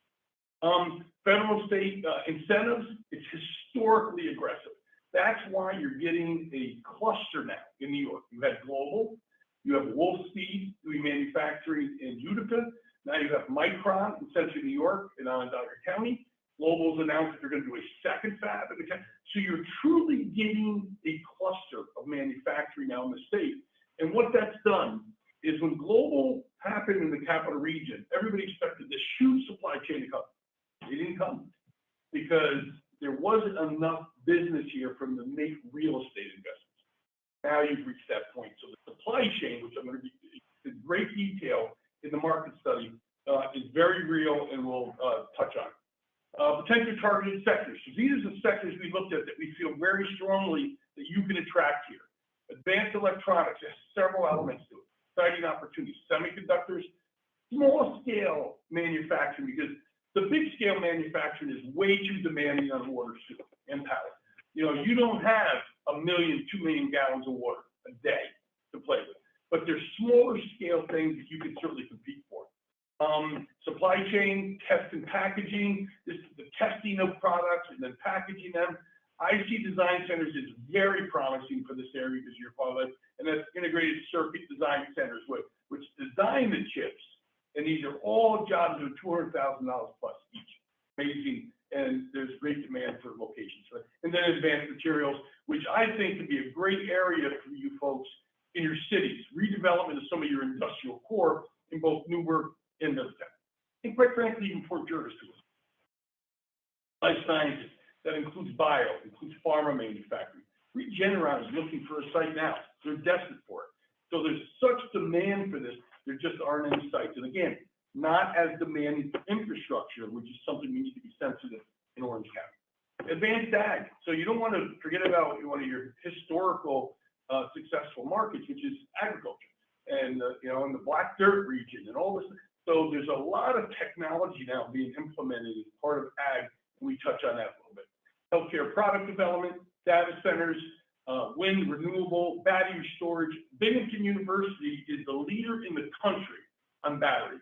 Federal state incentives, it's historically aggressive. That's why you're getting a cluster now in New York. You had Global, you have Wolfspeed doing manufacturing in Utica. Now you have Micron in Central New York and Onondaga County. Global's announced that they're going to do a second fab in the county. So you're truly getting a cluster of manufacturing now in the state. And what that's done is when Global happened in the Capital Region, everybody expected this huge supply chain to come. It didn't come because there wasn't enough business here from the make real estate investments. Now you've reached that point. So the supply chain, which I'm going to be in great detail in the market study, is very real, and we'll touch on. Potential targeted sectors. So these are the sectors we looked at that we feel very strongly that you can attract here. Advanced electronics has several elements to it. Exciting opportunities. Semiconductors, small scale manufacturing, because the big scale manufacturing is way too demanding on water and power. You know, you don't have 1 million, 2 million gallons of water a day to play with, but there's smaller scale things that you can certainly compete for. Supply chain, test and packaging, this is the testing of products and then packaging them. IC Design Centers is very promising for this area because you're qualified, and that's integrated circuit design centers, which design the chips, and these are all jobs of $200,000 plus each. Amazing, and there's great demand for locations. And then advanced materials, which I think could be a great area for you folks in your cities. Redevelopment of some of your industrial core in both Newburgh and Middletown. And quite frankly, even Fort Jervis too. Life sciences, that includes bio, includes pharma manufacturing. Regeneron is looking for a site now. They're desperate for it. So there's such demand for this, there just aren't any sites. And again, not as demanding for infrastructure, which is something we need to be sensitive in Orange County. Advanced ag. So you don't want to forget about one of your historical successful markets, which is agriculture. And, you know, in the Black Dirt region and all this. So there's a lot of technology now being implemented as part of ag. And we touch on that a little bit. Healthcare product development, data centers, wind, renewable, battery storage. Binghamton University is the leader in the country on battery.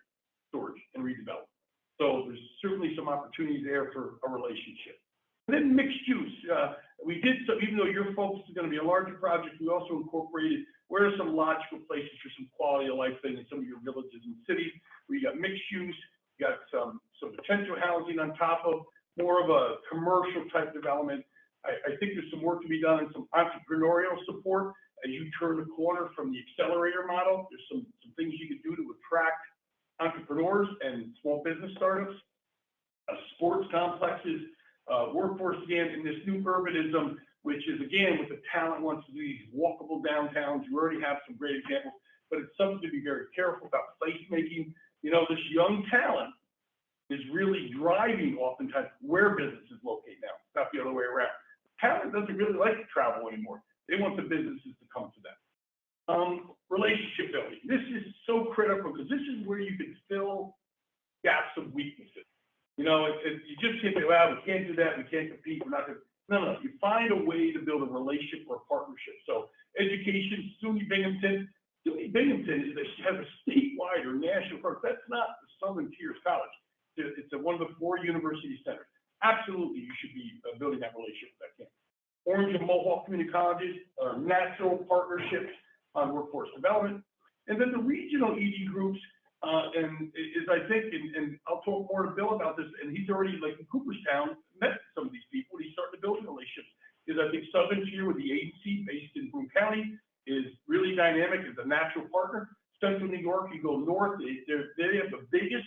storage and redevelopment. So there's certainly some opportunity there for a relationship. And then mixed use, we did some, even though your focus is going to be a larger project, we also incorporated where are some logical places for some quality of life thing in some of your villages and cities where you got mixed use, you got some potential housing on top of more of a commercial type development. I think there's some work to be done and some entrepreneurial support as you turn the corner from the accelerator model. There's some things you can do to attract entrepreneurs and small business startups, sports complexes, workforce again in this new urbanism, which is again with the talent wants to do these walkable downtowns. You already have some great examples, but it's something to be very careful about placemaking. You know, this young talent is really driving oftentimes where businesses locate now, not the other way around. Talent doesn't really like to travel anymore. They want the businesses to come to them. Relationship building. This is so critical because this is where you can fill gaps of weaknesses. You know, you just can't say, well, we can't do that, we can't compete, we're not going to. No. You find a way to build a relationship or a partnership. So education, SUNY Binghamton has a statewide or national program. That's not the Southern Tiers College. It's one of the 4 university centers. Absolutely, you should be building that relationship with that campus. Orange and Mohawk community colleges are natural partnerships on workforce development. And then the regional ED groups, and is I think, and I'll talk more to Bill about this, and he's already, like in Cooperstown, met some of these people, and he's starting to build relationships. Is I think Southern Tier with the agency based in Broome County is really dynamic as a natural partner. Central New York, you go north, they have the biggest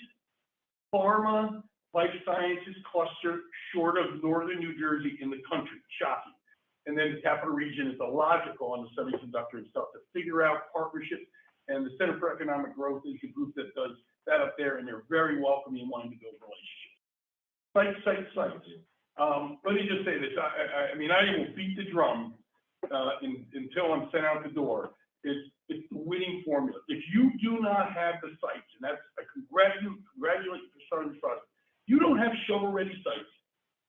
pharma life sciences cluster short of northern New Jersey in the country. Shocking. And then the capital region is the logical on the semiconductor and stuff to figure out partnerships. And the Center for Economic Growth is the group that does that up there, and they're very welcoming and wanting to build relationships. Sites. Let me just say this. I mean, I will beat the drum until I'm sent out the door. It's the winning formula. If you do not have the sites, and that's I congratulate you for starting this project. You don't have shovel-ready sites.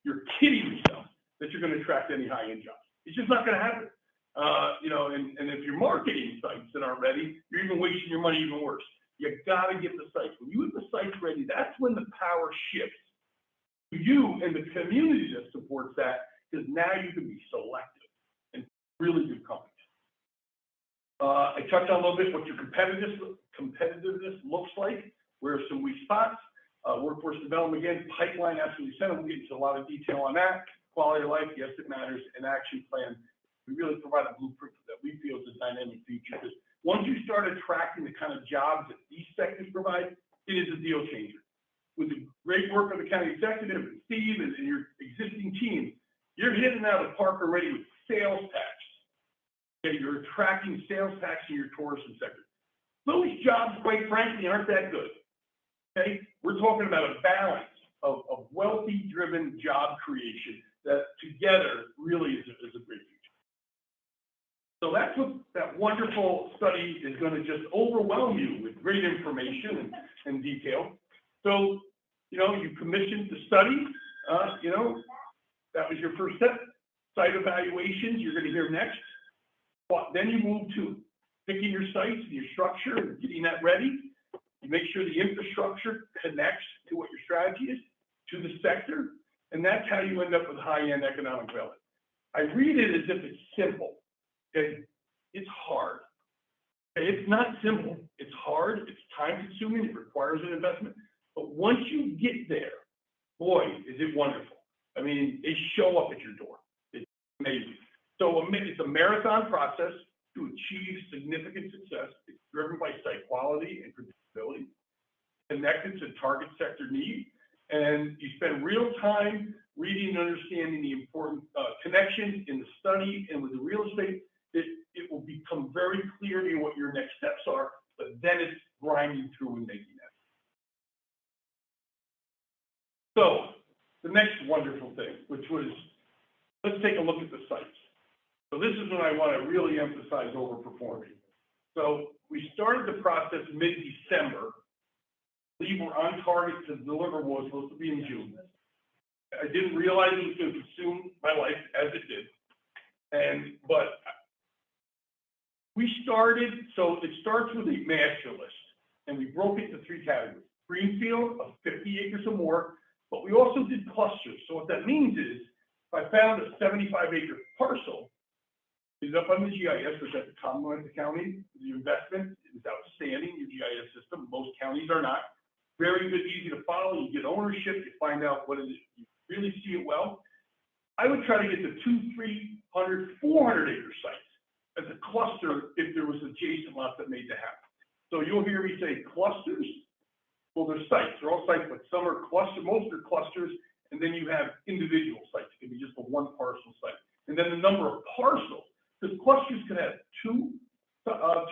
You're kidding yourself that you're going to attract any high-end jobs. It's just not going to happen. You know, and if you're marketing sites that aren't ready, you're even wasting your money even worse. You got to get the sites. When you have the sites ready, that's when the power shifts to you and the community that supports that, because now you can be selective and really good companies. I touched on a little bit what your competitiveness looks like, where are some weak spots. Workforce development, again, pipeline absolutely essential. We'll get into a lot of detail on that. Quality of life, yes, it matters. An action plan. We really provide a blueprint that we feel is a dynamic future. Because once you start attracting the kind of jobs that these sectors provide, it is a deal changer. With the great work of the county executive and Steve and your existing team, you're hitting out of the park already with sales tax. Okay, you're attracting sales tax in your tourism sector. Those jobs, quite frankly, aren't that good. Okay, we're talking about a balance of wealthy-driven job creation that together really is a great future. So that's what that wonderful study is going to just overwhelm you with great information and detail. So, you know, you commissioned the study, you know, that was your first step. Site evaluations, you're going to hear next. But then you move to picking your sites and your structure and getting that ready. You make sure the infrastructure connects to what your strategy is, to the sector, and that's how you end up with high-end economic development. I read it as if it's simple. Okay, it's hard. Okay? It's not simple. It's hard. It's time-consuming. It requires an investment. But once you get there, boy, is it wonderful. I mean, they show up at your door. It's amazing. So it's a marathon process to achieve significant success. It's driven by site quality and predictability, connected to target sector need, and you spend real time reading and understanding the important connections in the study and with the real estate. It will become very clear to you what your next steps are, but then it's grinding through and making that. So the next wonderful thing, which was, let's take a look at the sites. So this is when I want to really emphasize overperforming. So we started the process mid-December. I believe we're on target to deliver what was supposed to be in June. I didn't realize it was going to consume my life as it did. But we started, so it starts with a master list, and we broke it into 3 categories. greenfield of 50 acres or more, but we also did clusters. So what that means is, if I found a 75-acre parcel, it's up on the GIS, which at the Commonwealth County, the investment is outstanding, your GIS system. Most counties are not. Very good, easy to follow. You get ownership, you find out what it is, you really see it well. I would try to get to 200, 300, 400 acre sites as a cluster if there was adjacent lots that made that happen. So you'll hear me say clusters. Well, they're sites. They're all sites, but some are clusters, most are clusters, and then you have individual sites. It can be just a one parcel site. And then the number of parcels, because clusters could have a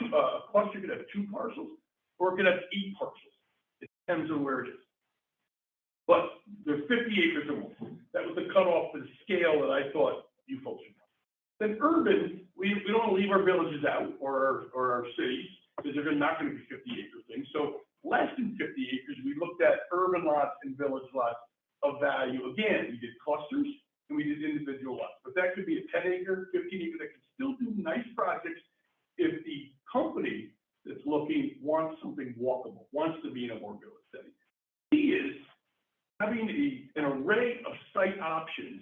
cluster could have 2 parcels, or it could have 8 parcels. It depends on where it is. But there's 50 acres or more. That was the cutoff for the scale that I thought you folks would know. Then urban, we don't want to leave our villages out or our cities, because they're not going to be 50 acre things. So less than 50 acres, we looked at urban lots and village lots of value. Again, we did clusters and we did individual lots, but that could be a 10 acre, 15 acre, that could still do nice projects if the company that's looking wants something walkable, wants to be in a more village setting. Key is having an array of site options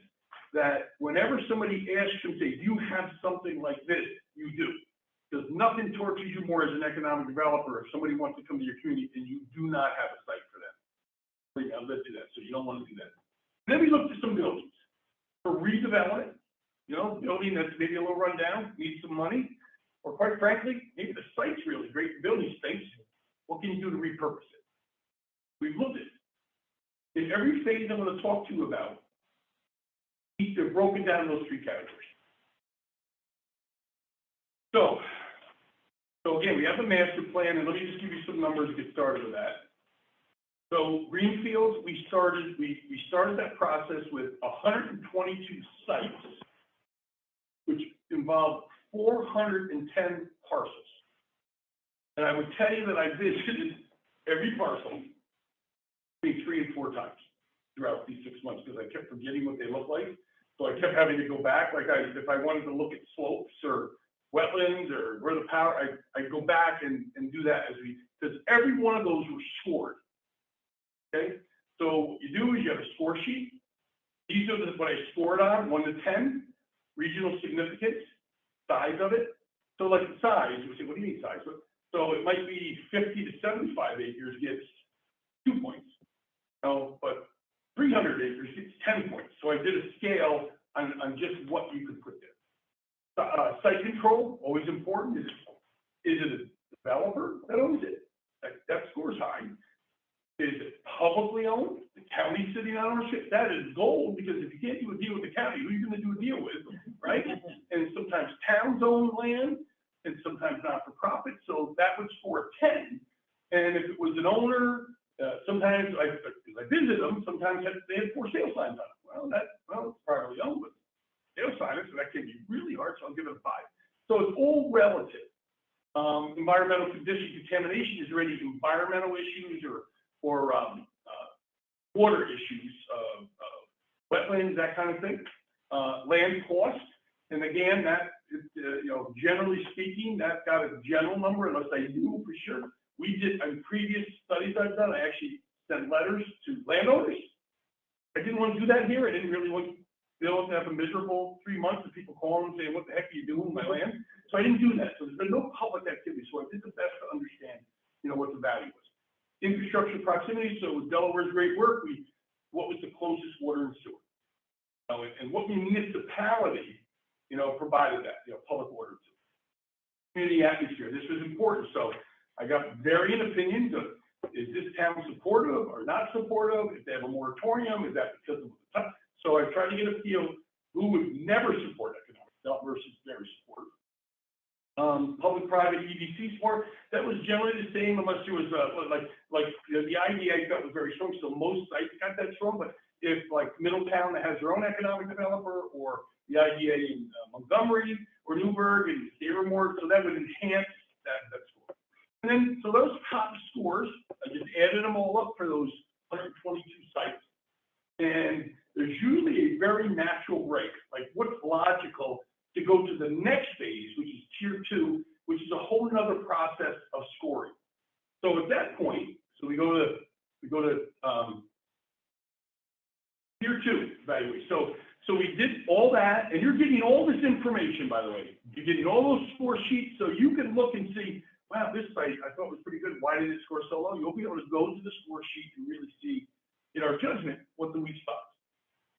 that whenever somebody asks and say, do you have something like this? You do. Because nothing tortures you more as an economic developer if somebody wants to come to your community and you do not have a site for them. Let's do that. So you don't want to do that. Then we looked at some buildings for redevelopment, building that's maybe a little run down, needs some money, or quite frankly, maybe the site's really great, the building stinks. What can you do to repurpose it? We've looked at it. In every phase I'm going to talk to you about, they're broken down in those 3 categories. So again, we have a master plan, and let me just give you some numbers to get started with that. So greenfields, we started that process with 122 sites, which involved 410 parcels. And I would tell you that I visited every parcel between 3 and 4 times throughout these 6 months because I kept forgetting what they look like. So I kept having to go back. If I wanted to look at slopes or wetlands or where the power, I'd go back and do that because every one of those were scored. Okay, so what you do is you have a score sheet. These are what I scored on, 1 to 10, regional significance, size of it. So like the size, you say, what do you mean size? So it might be 50 to 75 acres gets 2 points. But 300 acres gets 10 points. So I did a scale on just what you could put there. Site control, always important. Is it a developer that owns it? That scores high. Is it publicly owned? The county sitting on ownership? That is gold, because if you can't do a deal with the county, who are you going to do a deal with, right? And sometimes towns own land, and sometimes not for profit. So that would score 10. And if it was an owner, sometimes I visit them. Sometimes they had for sale signs on it. Well, it's privately owned, but sale signs, so that can be really hard. So I'll give it a 5. So it's all relative. Environmental condition, contamination, is there any environmental issues or water issues, wetlands, that kind of thing. Land cost, and again, that generally speaking, that got a general number unless I knew for sure. We did in previous studies I've done. I actually sent letters to landowners. I didn't want to do that here. I didn't really want to have a miserable 3 months of people calling and saying, "What the heck are you doing with my land?" So I didn't do that. So there's been no public activity. So I did the best to understand, what the value was. Infrastructure proximity, so Delaware's great work, what was the closest water and sewer? And what municipality, provided that, public water and sewer. Community atmosphere, this was important. So I got varying opinions of, is this town supportive or not supportive? If they have a moratorium, is that because of the time? So I tried to get a feel who would never support economic development versus very supportive. Public-private EDC support, that was generally the same unless there was the IDA I felt was very strong, so most sites got that strong, but if like Middletown that has their own economic developer, or the IDA in Montgomery or Newburgh, and they were more, so that would enhance that score. And then, so those top scores, I just added them all up for those 122 sites, and there's usually a very natural break, like what's logical to go to the next phase, which is tier 2, which is a whole nother process of scoring. So at that point, so we go to We go to, Tier 2 evaluation. So we did all that, and you're getting all this information, by the way. You're getting all those score sheets, so you can look and see, wow, this site I thought was pretty good. Why did it score so low? You'll be able to go to the score sheet and really see, in our judgment, what the weak spots.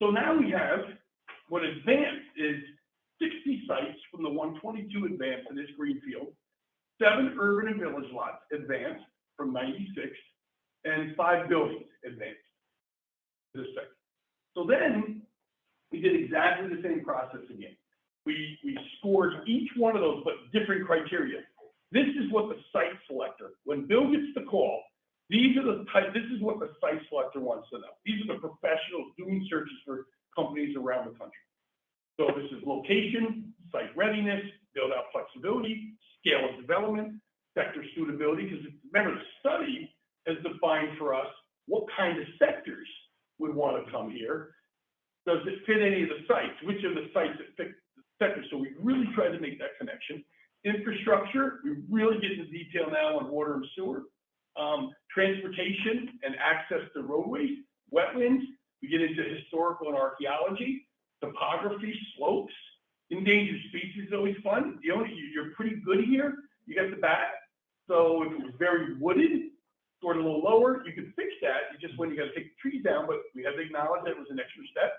So now we have what advanced is 60 sites from the 122 advanced in this greenfield, 7 urban and village lots advanced from 96, and 5 buildings advanced this site. So then we did exactly the same process again. We scored each one of those, but different criteria. This is what the site selector, when Bill gets the call, this is what the site selector wants to know. These are the professionals doing searches for companies around the country. So this is location, site readiness, build out flexibility, scale of development, sector suitability, because remember the study has defined for us what kind of sectors would want to come here. Does it fit any of the sites? Which are the sites that fit the sector? So we really tried to make that connection. Infrastructure, we really get into detail now on water and sewer. Transportation and access to roadways, wetlands, we get into historical and archaeology, topography, slopes, endangered species is always fun. You're pretty good here. You got the bat. So if it was very wooded, scored a little lower, you could fix that. You just when you got to take the trees down, but we had to acknowledge that it was an extra step.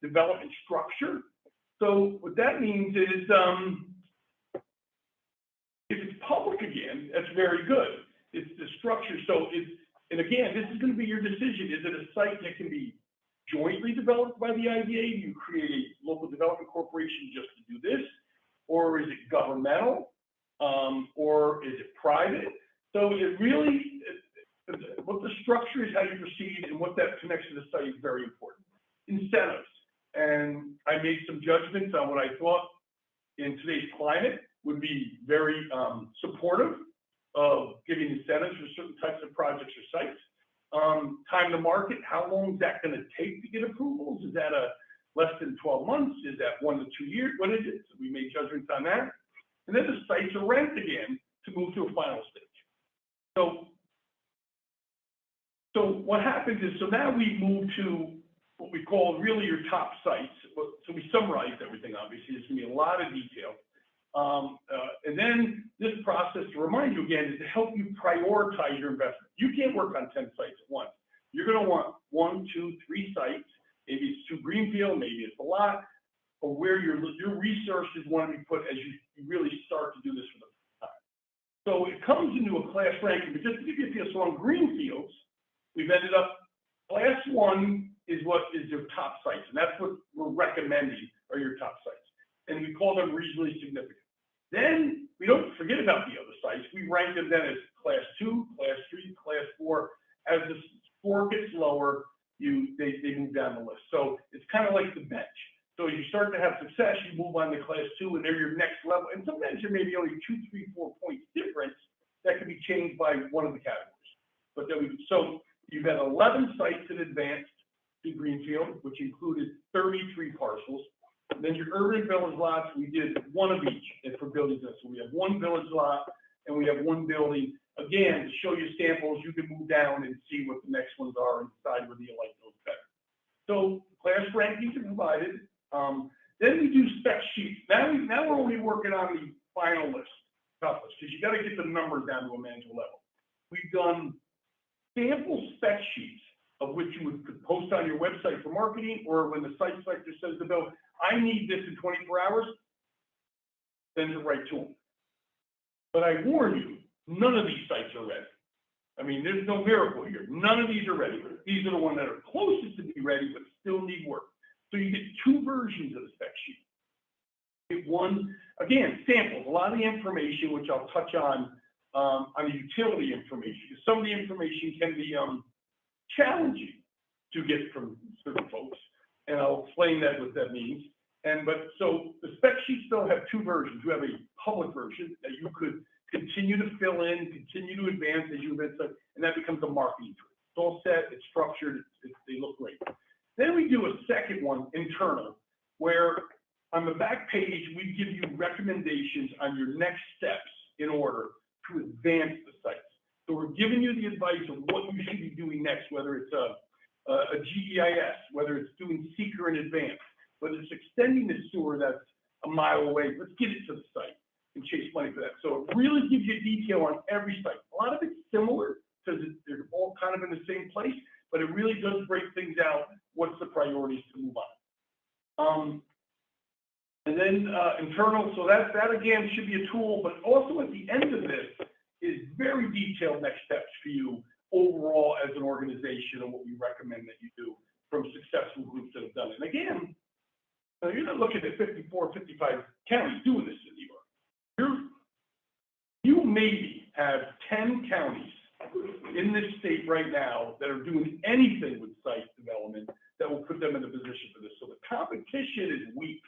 Development structure. So what that means is if it's public again, that's very good. It's the structure. So and again, this is going to be your decision. Is it a site that can be jointly developed by the IDA? Do you create a local development corporation just to do this? Or is it governmental? Or is it private? So it really, what the structure is, how you proceed, and what that connects to the site is very important. Incentives. And I made some judgments on what I thought in today's climate would be very supportive of giving incentives for certain types of projects or sites. Time to market, how long is that going to take to get approvals? Is that less than 12 months? Is that 1 to 2 years? What is it? So we made judgments on that. And then the sites are ranked again to move to a final stage. So what happens is, so now we move to what we call really your top sites. So we summarized everything, obviously. There's going to be a lot of detail. And then this process, to remind you again, is to help you prioritize your investment. You can't work on 10 sites at once. You're going to want 1, 2, 3 sites. Maybe it's 2 greenfield, maybe it's a lot, or where your resources want to be put as you really start to do this for the first time. So it comes into a class ranking, but just to give you a feel, so on greenfields, we've ended up, class 1 is what is your top sites, and that's what we're recommending are your top sites. And we call them regionally significant. Then we don't forget about the other sites. We rank them then as class 2, class 3, class 4. As the score gets lower, they move down the list. So it's kind of like the bench. So as you start to have success, you move on to class 2, and they're your next level. And sometimes there may be only 2, 3, 4 points difference that can be changed by one of the categories. But then so you've had 11 sites in advanced to greenfield, which included 33 parcels. And then your urban village lots, we did 1 of each for buildings. So we have 1 village lot and we have 1 building. Again, to show you samples, you can move down and see what the next ones are and decide whether you like those better. So class rankings are provided. Then we do spec sheets. Now we're only working on the final list, top list, because you got to get the numbers down to a manageable level. We've done sample spec sheets of which you could post on your website for marketing, or when the site selector says to Bill, I need this in 24 hours, send it right to them. But I warn you, none of these sites are ready. I mean, there's no miracle here. None of these are ready. These are the ones that are closest to be ready, but still need work. So you get 2 versions of the spec sheet. Get one, again, samples, a lot of the information, which I'll touch on the utility information. Some of the information can be challenging to get from certain folks, and I'll explain that what that means. So the spec sheets still have 2 versions. You have a public version that you could continue to fill in, continue to advance as you advance, and that becomes a marketing tool. It's all set, it's structured, they look great. Then we do a second one, internal, where on the back page, we give you recommendations on your next steps in order to advance the sites. So we're giving you the advice of what you should be doing happening next, whether it's a GEIS, whether it's doing seeker in advance, whether it's extending the sewer that's a mile away, let's get it to the site and chase money for that. So it really gives you detail on every site. A lot of it's similar because they're all kind of in the same place, but it really does break things out. What's the priorities to move on? And then internal, so that again should be a tool, but also at the end of this is very detailed next steps for you overall as an organization and what we recommend that you do from successful groups that have done it. And again, you're not looking at 54, 55 counties doing this in New York. You maybe have 10 counties in this state right now that are doing anything with site development that will put them in a position for this. So the competition is weak.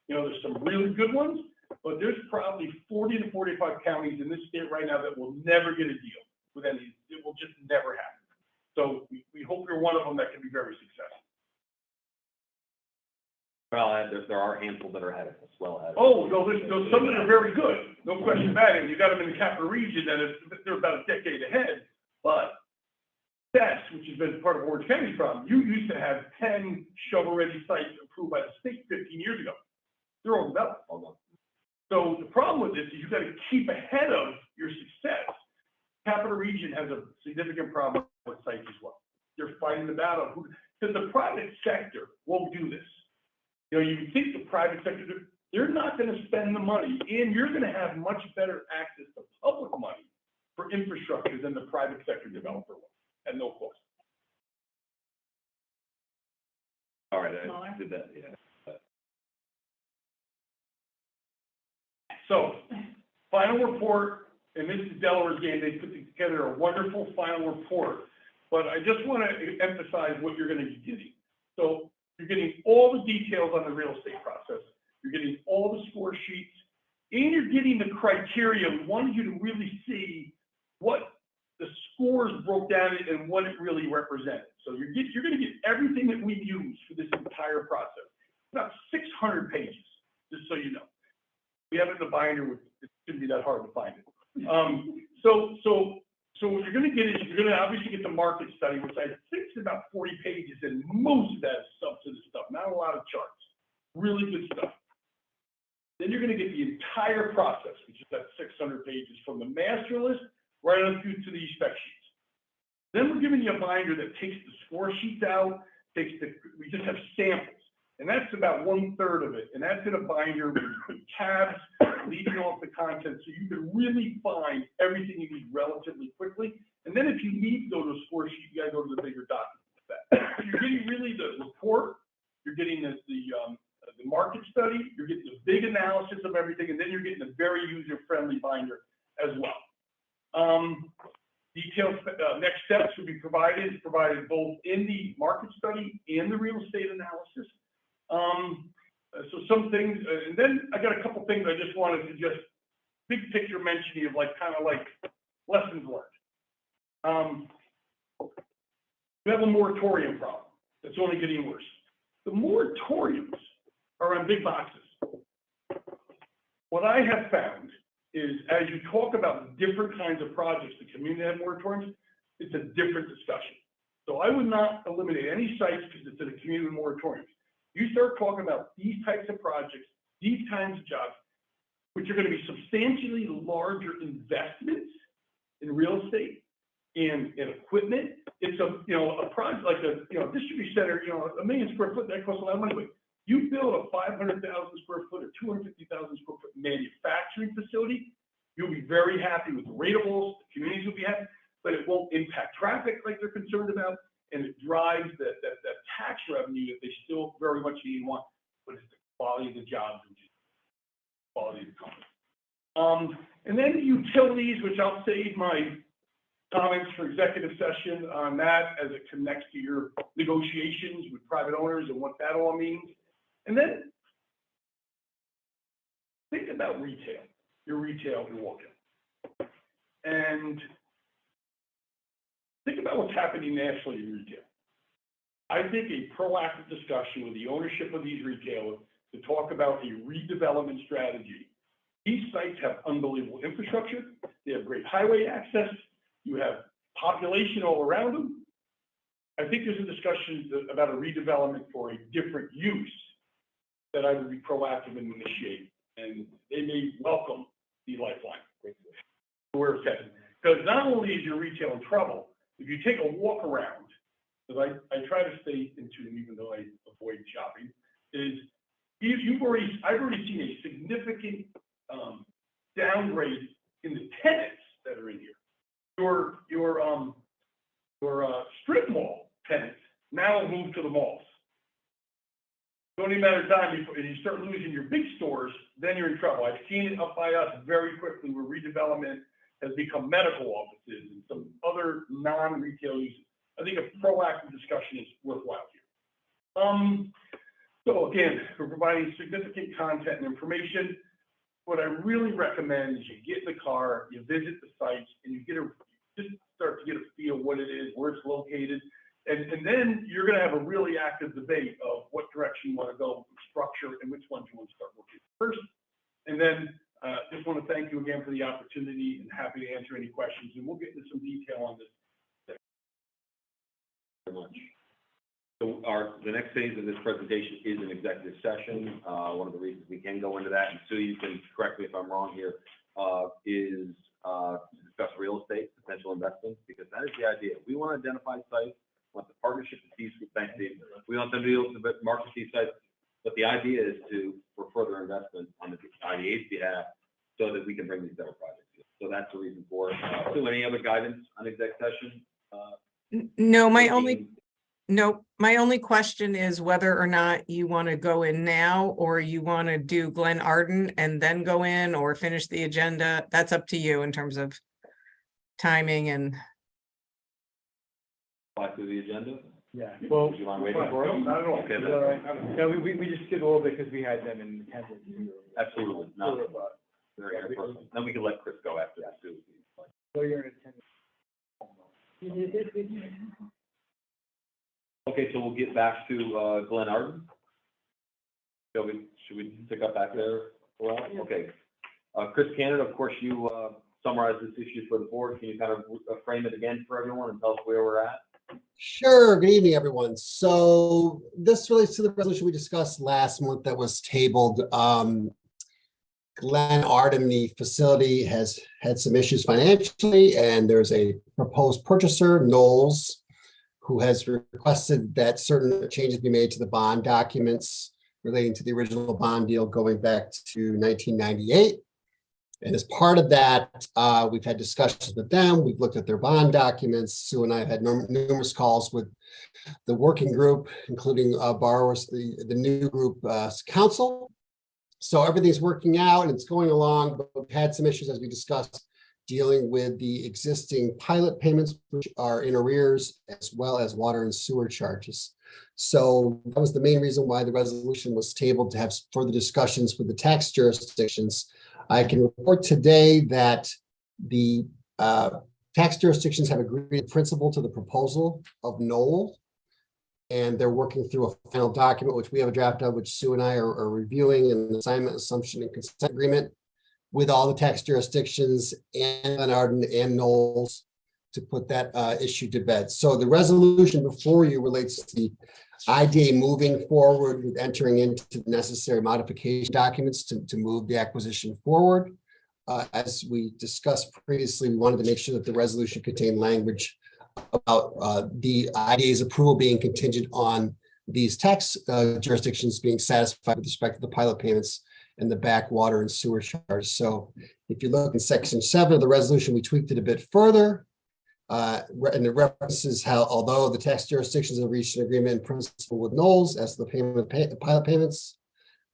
You know, there's some really good ones, but there's probably 40 to 45 counties in this state right now that will never get a deal with any. It will just never happen. So we hope you're one of them that can be very successful. Well, there are handfuls that are ahead of us, well ahead. Oh, no, there's some that are very good. No question about it. You got them in the capital region, and they're about a decade ahead. But that's, which has been part of Orange County's problem. You used to have 10 shovel-ready sites approved by the state 15 years ago. They're all developed. So the problem with this is you've got to keep ahead of your success. Capital region has a significant problem with sites as well. They're fighting the battle because the private sector won't do this. You know, you think the private sector, they're not going to spend the money, and you're going to have much better access to public money for infrastructure than the private sector developer will at no cost. All right, I did that, yeah. So, final report, and this is Delaware's game. They put together a wonderful final report, but I just want to emphasize what you're going to be getting. So, you're getting all the details on the real estate process. You're getting all the score sheets, and you're getting the criteria. We wanted you to really see what the scores broke down and what it really represented. So you're going to get everything that we use for this entire process. About 600 pages, just so you know. We have it in the binder. It shouldn't be that hard to find it. So what you're going to get is you're going to obviously get the market study, which I think is about 40 pages, and most of that is substantive stuff, not a lot of charts. Really good stuff. Then you're going to get the entire process, which is that 600 pages, from the master list right on through to the spec sheets. Then we're giving you a binder that takes the score sheets out, we just have samples. And that's about 1/3 of it. And that's in a binder with tabs leading off the content, so you can really find everything you need relatively quickly. And then if you need to go to a score sheet, you got to go to the bigger document. So you're getting really the report, you're getting the market study, you're getting the big analysis of everything, and then you're getting a very user-friendly binder as well. Detailed next steps will be provided both in the market study and the real estate analysis. So some things, and then I got a couple things I just wanted to just big picture mention of kind of like lessons learned. We have a moratorium problem that's only getting worse. The moratoriums are on big boxes. What I have found is as you talk about different kinds of projects, the community have moratoriums, it's a different discussion. So I would not eliminate any sites because it's in a community with moratoriums. You start talking about these types of projects, these kinds of jobs, which are going to be substantially larger investments in real estate and equipment. It's a project like a distribution center, 1 million square foot, that costs a lot of money. But you build a 500,000 square foot or 250,000 square foot manufacturing facility, you'll be very happy with the ratables, the communities will be happy, but it won't impact traffic like they're concerned about. And it drives that tax revenue that they still very much need and want, but it's the quality of the jobs, which is the quality of the company. And then the utilities, which I'll save my comments for executive session on that as it connects to your negotiations with private owners and what that all means. And then think about retail, your walk-in. And think about what's happening nationally in retail. I think a proactive discussion with the ownership of these retailers to talk about a redevelopment strategy. These sites have unbelievable infrastructure. They have great highway access. You have population all around them. I think there's a discussion about a redevelopment for a different use that I would be proactive and initiate, and they may welcome the lifeline. Where it's headed. Because not only is your retail in trouble, if you take a walk around, because I try to stay in tune even though I avoid shopping, is I've already seen a significant downgrade in the tenants that are in here. Your strip mall tenants now have moved to the malls. It's only a matter of time before you start losing your big stores, then you're in trouble. I've seen it up by us very quickly where redevelopment has become medical offices and some other non-retail uses. I think a proactive discussion is worthwhile here. So again, we're providing significant content and information. What I really recommend is you get in the car, you visit the sites, and you just start to get a feel what it is, where it's located, and then you're going to have a really active debate of what direction you want to go with structure and which ones you want to start working first. And then just want to thank you again for the opportunity and happy to answer any questions. And we'll get into some detail on this. Thank you very much. So the next phase of this presentation is an executive session. One of the reasons we can go into that, and Sue, you can correct me if I'm wrong here, is to discuss real estate, potential investments, because that is the idea. We want to identify sites, we want the partnership with these entities. We want them to be able to market these sites, but the idea is for further investment on the IDA's behalf so that we can bring these better projects in. So that's the reason for it. Sue, any other guidance on exec session? No, my only question is whether or not you want to go in now or you want to do Glen Arden and then go in or finish the agenda. That's up to you in terms of timing and. Back to the agenda? Yeah, well. Do you mind waiting for No, it? not at all. Okay, Is that all right? No, we just skipped a little bit because we had them in attendance. absolutely. No, very personal. Then we can let Chris go after that too. So you're in attendance. Okay, so we'll get back to Glen Arden. Should we pick up back there? Well, okay. Chris Canada, of course, you summarized this issue for the board. Can you kind of frame it again for everyone and tell us where we're at? Sure. Good evening, everyone. So this relates to the resolution we discussed last month that was tabled. Glen Arden, the facility, has had some issues financially, and there's a proposed purchaser, Knowles, who has requested that certain changes be made to the bond documents relating to the original bond deal going back to 1998. And as part of that, we've had discussions with them. We've looked at their bond documents. Sue and I have had numerous calls with the working group, including borrowers, the new group council. So everything's working out and it's going along, but we've had some issues, as we discussed, dealing with the existing pilot payments, which are in arrears, as well as water and sewer charges. So that was the main reason why the resolution was tabled, to have further discussions with the tax jurisdictions. I can report today that the tax jurisdictions have agreed in principle to the proposal of Knoll, and they're working through a final document, which we have a draft of, which Sue and I are reviewing, an assignment, assumption, and consent agreement with all the tax jurisdictions and Glen Arden and Knowles to put that issue to bed. So the resolution before you relates to the IDA moving forward with entering into the necessary modification documents to move the acquisition forward. As we discussed previously, we wanted to make sure that the resolution contained language about the IDA's approval being contingent on these tax jurisdictions being satisfied with respect to the pilot payments and the back water and sewer charge. So if you look in section 7 of the resolution, we tweaked it a bit further. And it references how, although the tax jurisdictions have reached an agreement in principle with Knowles as to the pilot payments,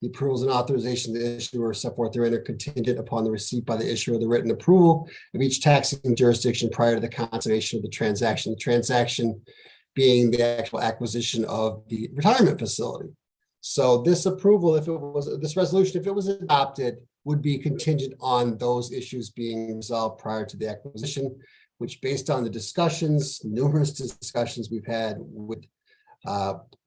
the approvals and authorization of the issuer set forth therein are contingent upon the receipt by the issuer of the written approval of each taxing jurisdiction prior to the consummation of the transaction. The transaction being the actual acquisition of the retirement facility. So this approval, this resolution, if it was adopted, would be contingent on those issues being resolved prior to the acquisition, which, based on the discussions, numerous discussions we've had with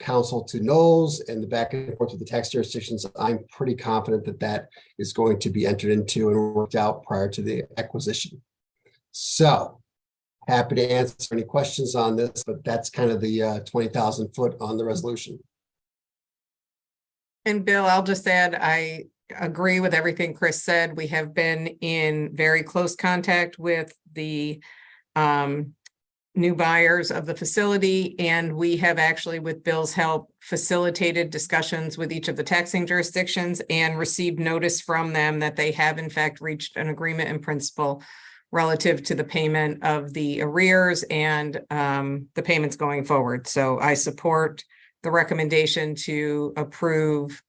counsel to Knowles and the back and forth with the tax jurisdictions, I'm pretty confident that that is going to be entered into and worked out prior to the acquisition. So happy to answer any questions on this, but that's kind of the 20,000 foot on the resolution. And Bill, I'll just add, I agree with everything Chris said. We have been in very close contact with the new buyers of the facility, and we have actually, with Bill's help, facilitated discussions with each of the taxing jurisdictions and received notice from them that they have in fact reached an agreement in principle relative to the payment of the arrears and the payments going forward. So I support the recommendation to approve,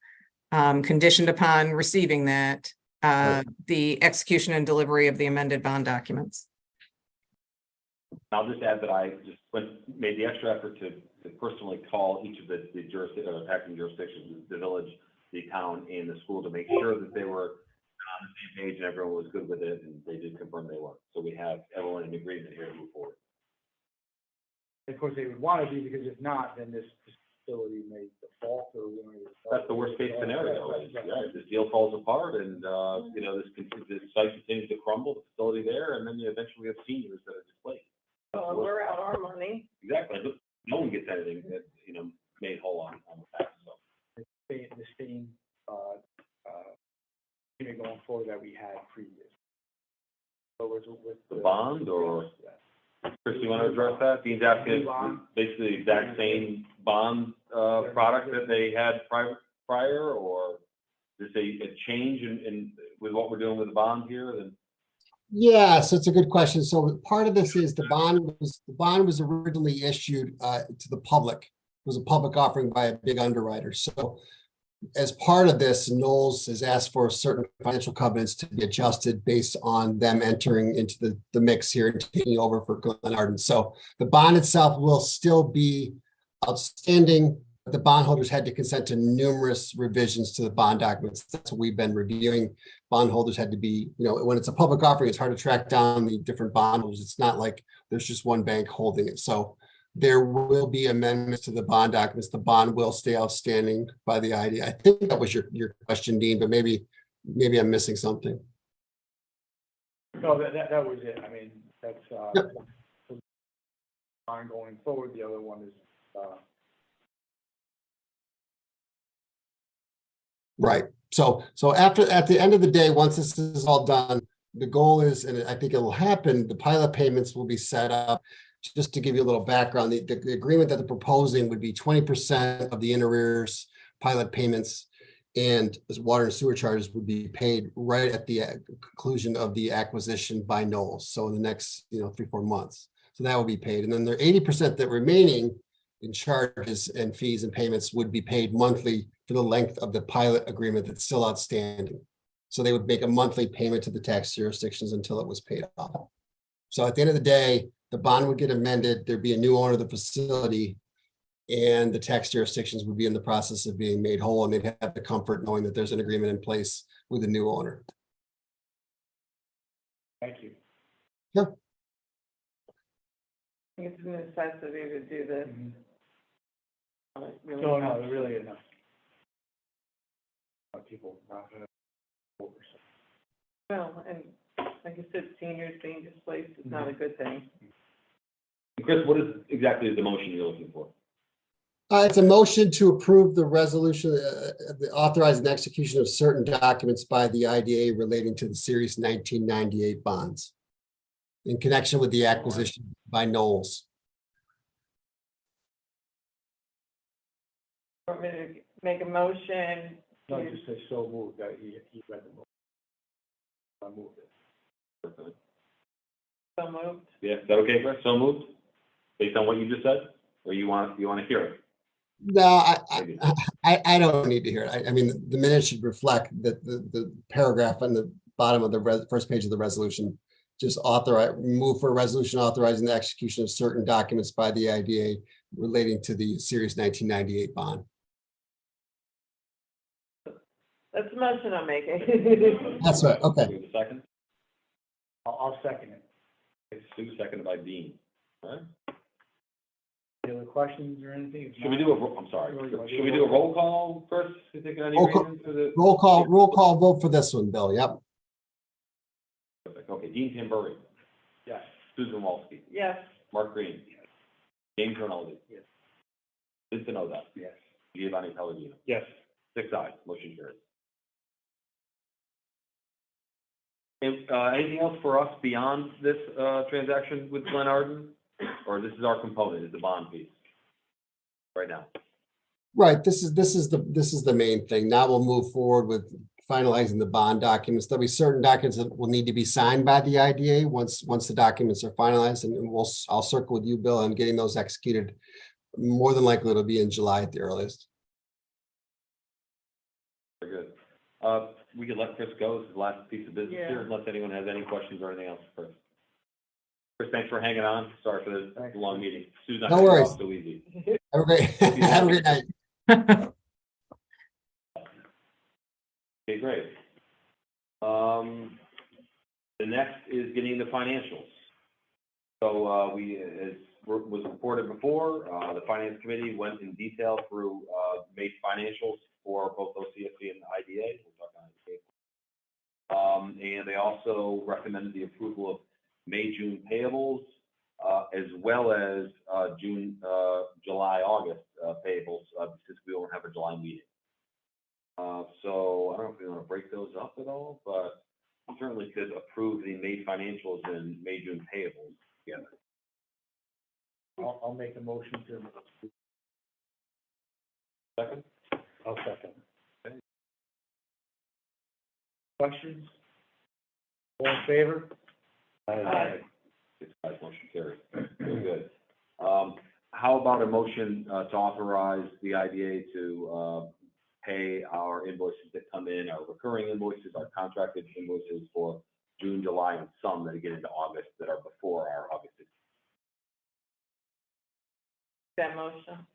conditioned upon receiving that, the execution and delivery of the amended bond documents. I'll just add that I just made the extra effort to personally call each of the taxing jurisdictions, the village, the town, and the school to make sure that they were on the same page and everyone was good with it, and they did confirm they were. So we have everyone in agreement here to move forward. Of course, they would want to be, because if not, then this facility may default or. That's the worst case scenario. Yeah, this deal falls apart and, you know, this site continues to crumble, the facility there, and then you eventually have seniors that are displaced. Well, we're out our money. Exactly. No one gets anything that, you know, made whole on the tax. So. The same, going forward that we had previous. So with the bond, or Chris, you want to address that? Dean's asking basically the exact same bond product that they had prior, or is there a change in with what we're doing with the bond here? Then. Yeah, so it's a good question. So part of this is the bond was originally issued to the public. It was a public offering by a big underwriter. So as part of this, Knowles has asked for certain financial covenants to be adjusted based on them entering into the mix here and taking over for Glen Arden. So the bond itself will still be outstanding. The bondholders had to consent to numerous revisions to the bond documents. That's what we've been reviewing. Bondholders had to be, you know, when it's a public offering, it's hard to track down the different bondholders. It's not like there's just one bank holding it. So there will be amendments to the bond documents. The bond will stay outstanding by the IDA. I think that was your question, Dean, but maybe I'm missing something. No, that was it. I mean, that's Yep. bond going forward. The other one is Right. So at the end of the day, once this is all done, the goal is, and I think it will happen, the pilot payments will be set up. Just to give you a little background, the agreement that they're proposing would be 20% of the in arrears pilot payments, and water and sewer charges would be paid right at the conclusion of the acquisition by Knowles. So in the next 3-4 months. So that will be paid. And then the 80% that remaining in charges and fees and payments would be paid monthly for the length of the pilot agreement that's still outstanding. So they would make a monthly payment to the tax jurisdictions until it was paid off. So at the end of the day, the bond would get amended, there'd be a new owner of the facility, and the tax jurisdictions would be in the process of being made whole, and they'd have the comfort knowing that there's an agreement in place with the new owner. Thank you. Sure. I think it's a necessity to do this. Really So no, there really is enough. People not going to. well, and like you said, seniors being displaced is not a good thing. Chris, what is exactly the motion you're looking for? It's a motion to approve the resolution, the authorizing execution of certain documents by the IDA relating to the Series 1998 bonds in connection with the acquisition by Knowles. Want me to make a motion? No, just say so moved. He read the motion. I moved it. So moved. Yeah, is that okay, Chris? So moved? Based on what you just said? Or you want to hear it? No, I don't need to hear it. I mean, the minutes should reflect that the paragraph on the bottom of the first page of the resolution just move for a resolution authorizing the execution of certain documents by the IDA relating to the Series 1998 bond. That's the motion I'm making. That's right. Okay. Second? I'll second it. It's Sue, seconded by Dean. All right. Any other questions or anything? Should we do I'm sorry. Should we do a roll call first? Is there any reason for the? Roll call vote for this one, Bill. Yep. Okay, Dean Tamburri. Yes. Susan Walski, Yes. Mark Green, James Rinaldi. Yes. Vincent Oda, Yes. Giovanni Pellegrino. Yes. 6 ayes, motion carries. And, anything else for us beyond this, transaction with Glen Arden? Or this is our component, is the bond piece? Right now? Right, this is the main thing. Now we'll move forward with finalizing the bond documents. There'll be certain documents that will need to be signed by the IDA once the documents are finalized, and I'll circle with you, Bill, on getting those executed. More than likely, it'll be in July at the earliest. Very good. We could let Chris go, this is the last piece of business here, unless anyone has any questions or anything else for Chris. Chris, thanks for hanging on. Sorry for the long meeting. Susan, No worries. So easy. Have a great, have a great night. Okay, great. The next is getting the financials. So, as was reported before, the Finance Committee went in detail through, May financials for both OCFC and IDA. We'll talk on IDA. And they also recommended the approval of May, June payables, as well as, June, July, August, payables, since we won't have a July meeting. So I don't know if we want to break those up at all, but we certainly could approve the May financials and May, June payables together. I'll make a motion to. Second? I'll second. Okay. Questions? All in favor? Aye. 6 ayes, motion carries. Very good. How about a motion to authorize the IDA to pay our invoices that come in, our recurring invoices, our contracted invoices for June, July, and some that get into August that are before our August 16th. That motion.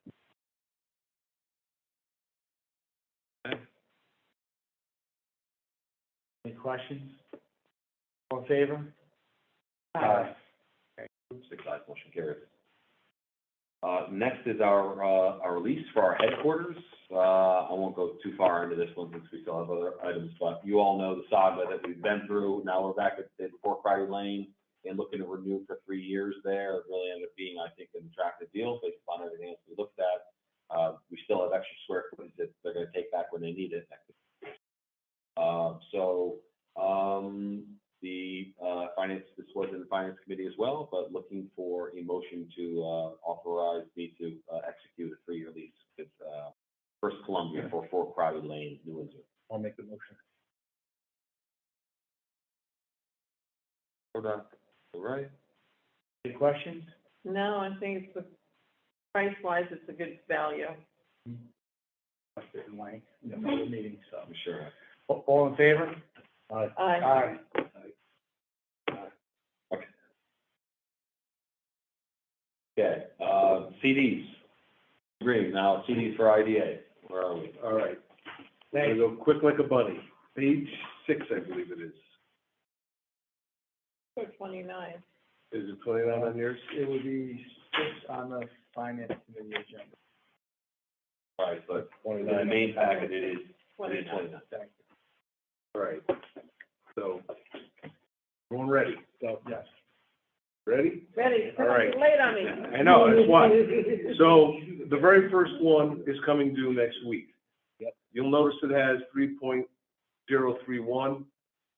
Any questions? All in favor? Aye. 6 ayes, motion carries. Next is our lease for our headquarters. I won't go too far into this one since we still have other items, but you all know the saga that we've been through. Now we're back at 4 Crowdy Lane and looking to renew for 3 years there. It really ended up being, I think, an attractive deal based upon everything else we looked at. We still have extra square footage that they're going to take back when they need it. This was in the Finance Committee as well, but looking for a motion to authorize me to execute a 3-year lease with First Columbia for 4 Crowdy Lane, New Windsor. I'll make the motion. Hold on. All right. Any questions? No, I think it's, price-wise, it's a good value. I didn't like the meeting, so. I'm sure. All in favor? Aye. Aye. Okay, CDs. Agree. Now, CDs for IDA. Where are we? All right. We're gonna go quick like a bunny. Page 6, I believe it is. For 29. Is it 29 on yours? It would be 6 on the Finance Committee agenda. All right, but 29. the main packet, it is 29. 29. All right. So, everyone ready? So, yes. Ready? Ready? All right. Late on me. I know, that's why. So, the very first one is coming due next week. Yep. You'll notice it has 3.031.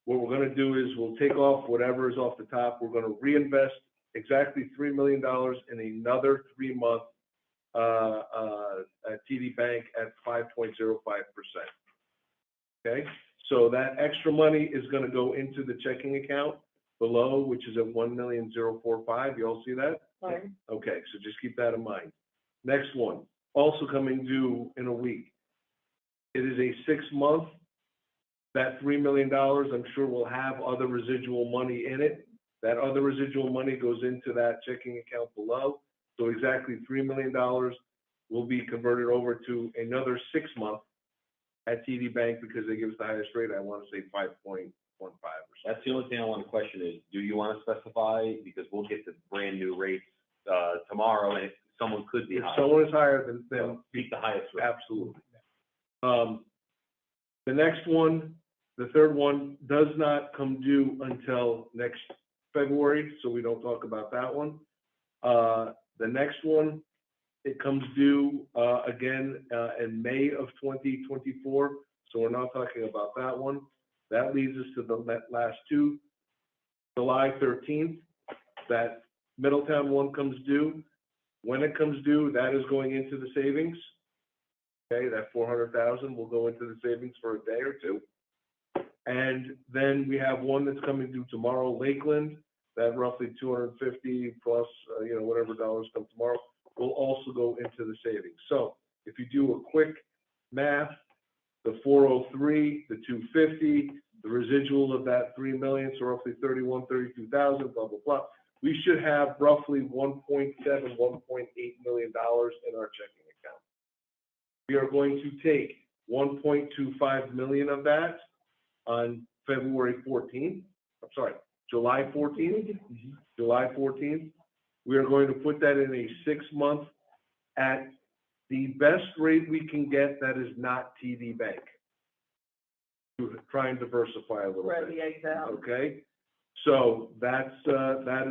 What we're gonna do is we'll take off whatever is off the top. We're gonna reinvest exactly $3 million in another 3-month TD Bank at 5.05%. Okay, so that extra money is gonna go into the checking account below, which is at 1,045,000. You all see that? Sorry. Okay, so just keep that in mind. Next one, also coming due in a week. It is a 6-month. That $3 million, I'm sure will have other residual money in it. That other residual money goes into that checking account below. So exactly $3 million will be converted over to another 6-month at TD Bank because they give us the highest rate. I want to say 5.15%. That's the only thing I want to question is, do you want to specify, because we'll get the brand new rates tomorrow, and someone could be If higher. someone is higher than Speak the highest rate. absolutely. The next one, the third one, does not come due until next February, so we don't talk about that one. The next one, it comes due, again, in May of 2024, so we're not talking about that one. That leads us to the last two. July 13th, that Middletown one comes due. When it comes due, that is going into the savings. Okay, that 400,000 will go into the savings for a day or two. And then we have one that's coming due tomorrow, Lakeland, that roughly 250 plus, whatever dollars come tomorrow, will also go into the savings. So if you do a quick math, the 403, the 250, the residual of that 3 million, so roughly 32,000, blah, blah, blah. We should have roughly $1.7, $1.8 million in our checking account. We are going to take 1.25 million of that on July 14th. July 14th. We are going to put that in a 6-month at the best rate we can get that is not TD Bank. To try and diversify a little Spread bit. the eggs out. Okay, so that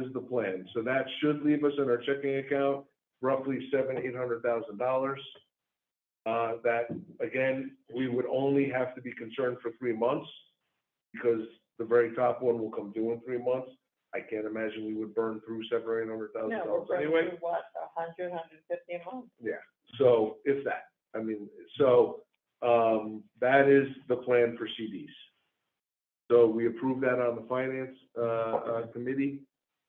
is the plan. So that should leave us in our checking account roughly $700,000-800,000. That again, we would only have to be concerned for 3 months because the very top one will come due in 3 months. I can't imagine we would burn through $700,000 or $800,000 No, we're burning anyway. through what, 100, 150 a month? Yeah, so if that, that is the plan for CDs. So we approved that on the finance committee.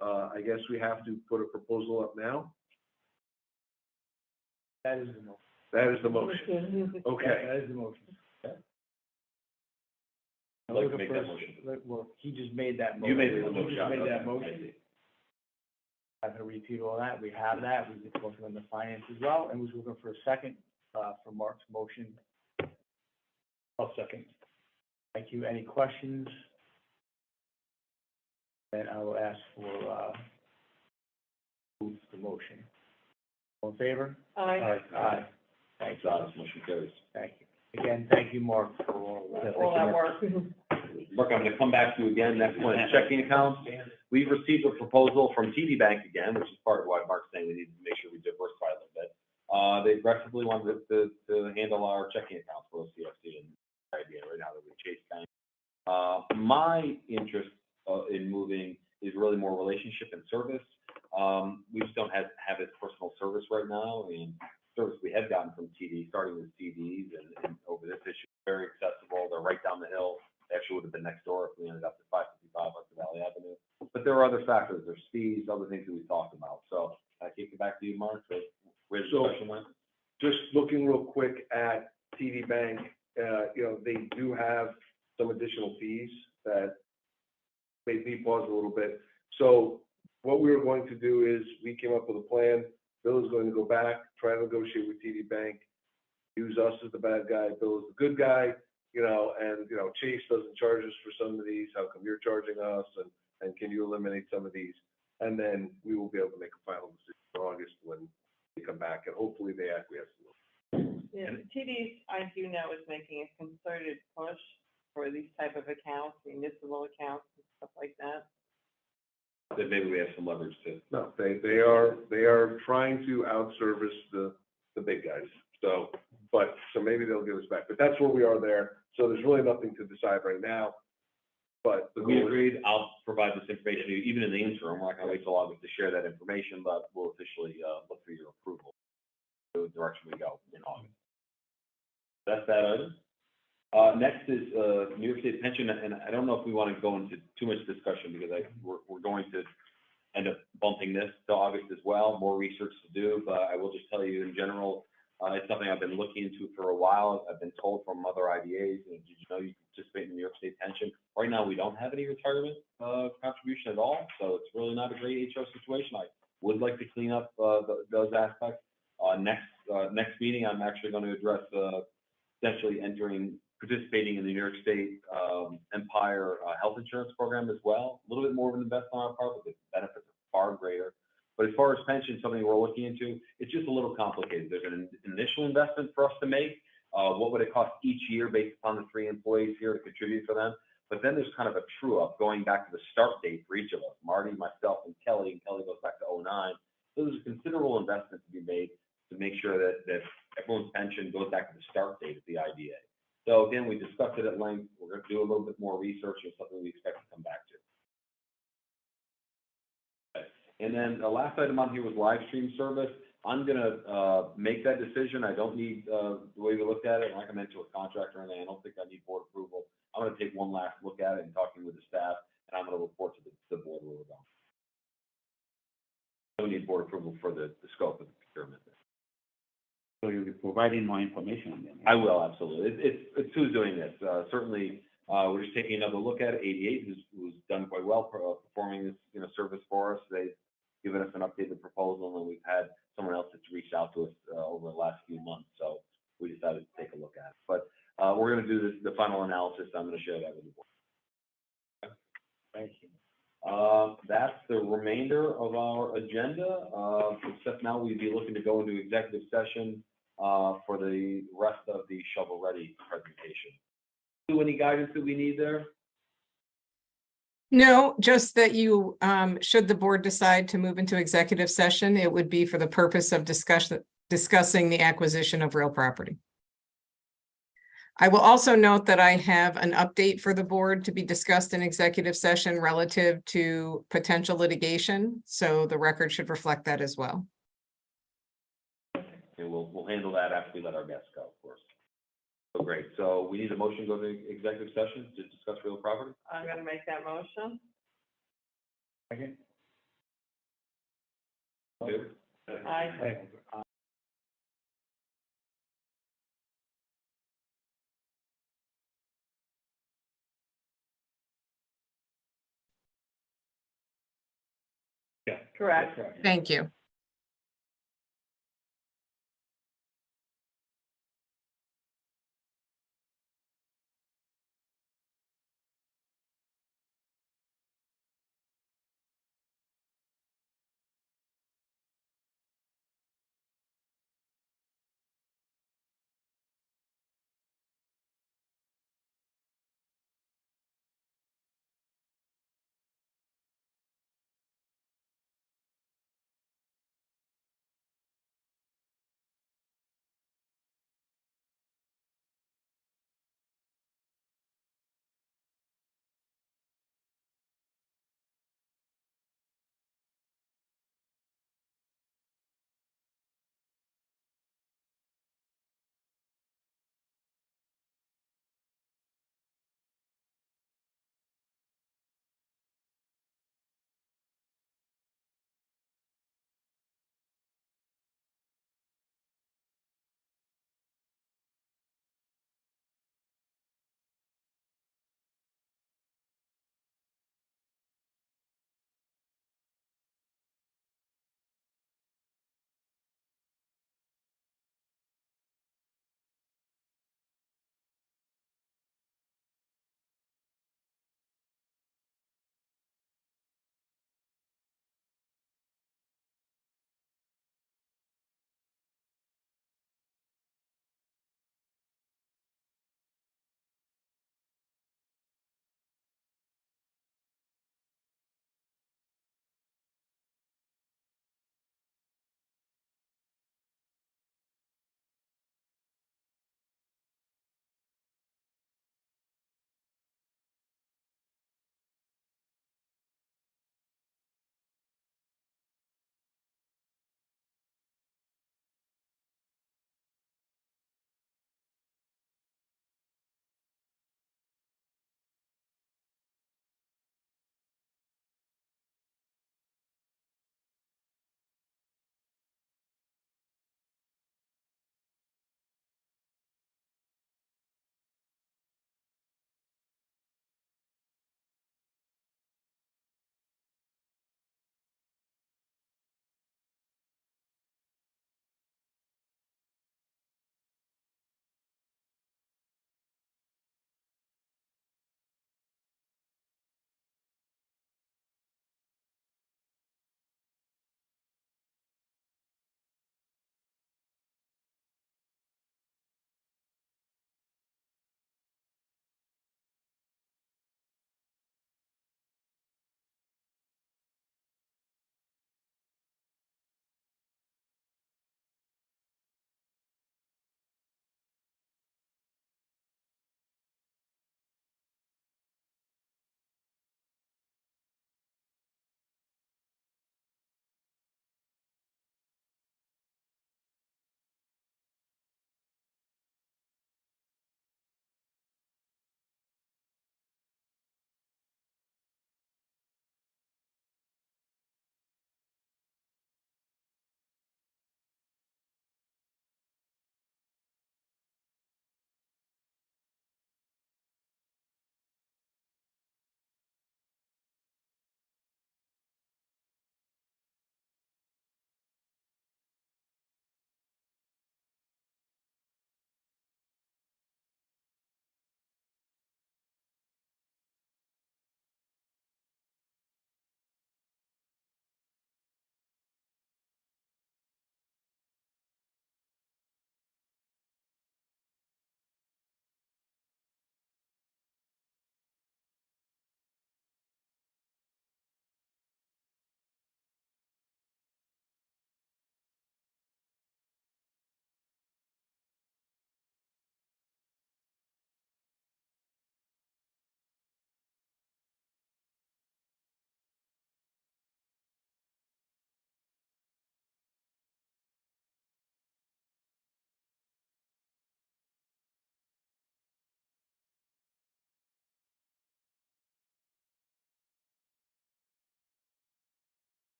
I guess we have to put a proposal up now. That is the motion. That is the motion. Okay. That is the motion. I'd like to make that motion. Well, he just made that motion. You made the motion. He just made that Okay. motion. I'm gonna repeat all that. We have that. We just working on the finance as well, and was looking for a second, for Mark's motion. I'll second. Thank you. Any questions? Then I will ask for, move the motion. All in favor? Aye. Aye. Thank you. Motion carries. Thank you. Again, thank you, Mark, for all that. All that work. Mark, I'm going to come back to you again. Next one is checking accounts. We've received a proposal from TD Bank again, which is part of why Mark's saying we need to make sure we diversify a little bit. They aggressively wanted to handle our checking accounts for OCFC and idea right now that we Chase Bank. My interest in moving is really more relationship and service. We just don't have this personal service right now, and service we have gotten from TD, starting with CDs and over this issue, very accessible. They're right down the hill. They actually would have been next door if we ended up at 555 Hudson Valley Avenue. But there are other factors. There's fees, other things that we talked about. So I kick it back to you, Mark. Where the discussion went? Just looking real quick at TD Bank, they do have some additional fees that made me pause a little bit. So what we were going to do is we came up with a plan. Bill is going to go back, try to negotiate with TD Bank, use us as the bad guy, Bill is the good guy, and Chase doesn't charge us for some of these. How come you're charging us? And can you eliminate some of these? And then we will be able to make a final decision in August when they come back, and hopefully they acquiesce. Yeah, TD, I do know, is making a concerted push for these type of accounts, municipal accounts and stuff like that. That maybe we have some leverage too. No, they are trying to outservice the big guys. So maybe they'll give us back, but that's where we are there. So there's really nothing to decide right now. But We agreed, I'll provide this information to you, even in the interim. We're not going to wait till August to share that information, but we'll officially look for your approval. The direction we go in August. That's that item. Next is New York State pension, and I don't know if we want to go into too much discussion because we're going to end up bumping this to August as well. More research to do, but I will just tell you in general, it's something I've been looking into for a while. I've been told from other IDAs, did you know you can participate in the New York State pension? Right now, we don't have any retirement contribution at all, so it's really not a great HR situation. I would like to clean up those aspects. Next meeting, I'm actually going to address potentially participating in the New York State Empire health insurance program as well. A little bit more of an investment on our part, but the benefits are far greater. But as far as pension, something we're looking into, it's just a little complicated. There's an initial investment for us to make. What would it cost each year based upon the 3 employees here to contribute for them? but then there's kind of a true up going back to the start date for each of us, Marty, myself, and Kelly goes back to '09. So there's a considerable investment to be made to make sure that everyone's pension goes back to the start date of the IDA. So again, we discussed it at length. We're going to do a little bit more research and something we expect to come back to. And then the last item on here was live stream service. I'm going to make that decision. I don't need the way we looked at it. I'm not going to enter a contract or anything. I don't think I need board approval. I'm going to take one last look at it and talking with the staff, and I'm going to report to the board where we're going. I don't need board approval for the scope of the procurement. So you'll be providing more information on them? I will, absolutely. It's who's doing this. Certainly, we're just taking another look at it. 88, who's done quite well performing this service for us. They've given us an updated proposal, and we've had someone else that's reached out to us over the last few months. So we decided to take a look at it. But we're going to do the final analysis. I'm going to share that with the board. Okay. Thank you. That's the remainder of our agenda, except now we'd be looking to go into executive session for the rest of the shovel-ready presentation. Any guidance that we need there? No, just that you, should the board decide to move into executive session, it would be for the purpose of discussing the acquisition of real property. I will also note that I have an update for the board to be discussed in executive session relative to potential litigation, so the record should reflect that as well. And we'll handle that after we let our guests go, of course. So great. So we need a motion to go to executive session to discuss real property? I'm gonna make that motion. Second? Favor? Aye. Yeah. Correct. Thank you.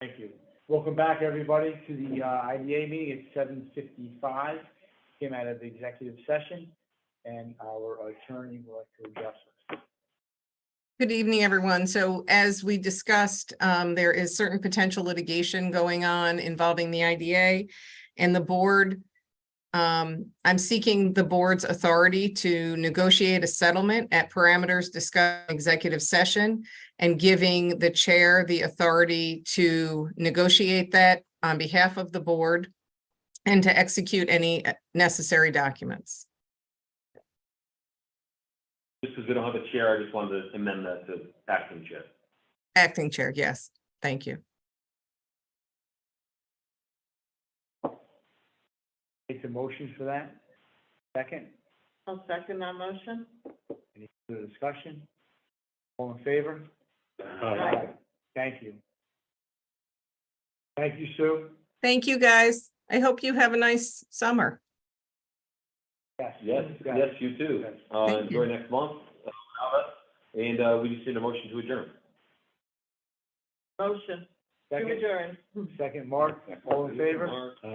Thank you. Welcome back, everybody, to the IDA meeting at 7:55. Came out of the executive session, and our attorney would like to address us. Good evening, everyone. So as we discussed, there is certain potential litigation going on involving the IDA and the board. I'm seeking the board's authority to negotiate a settlement at parameters discussed in executive session and giving the chair the authority to negotiate that on behalf of the board and to execute any necessary documents. Just because we don't have a chair, I just wanted to amend that to acting chair. Acting chair, yes. Thank you. Take the motion for that. Second, I'll second that motion. any further discussion? All in favor? Aye. Thank you. Thank you, Sue. Thank you, guys. I hope you have a nice summer. Yes, you too. Yes. Thank you. Enjoy next month. And we just need a motion to adjourn. Motion to Second, adjourn. second, Mark, all in favor? Mark. Aye.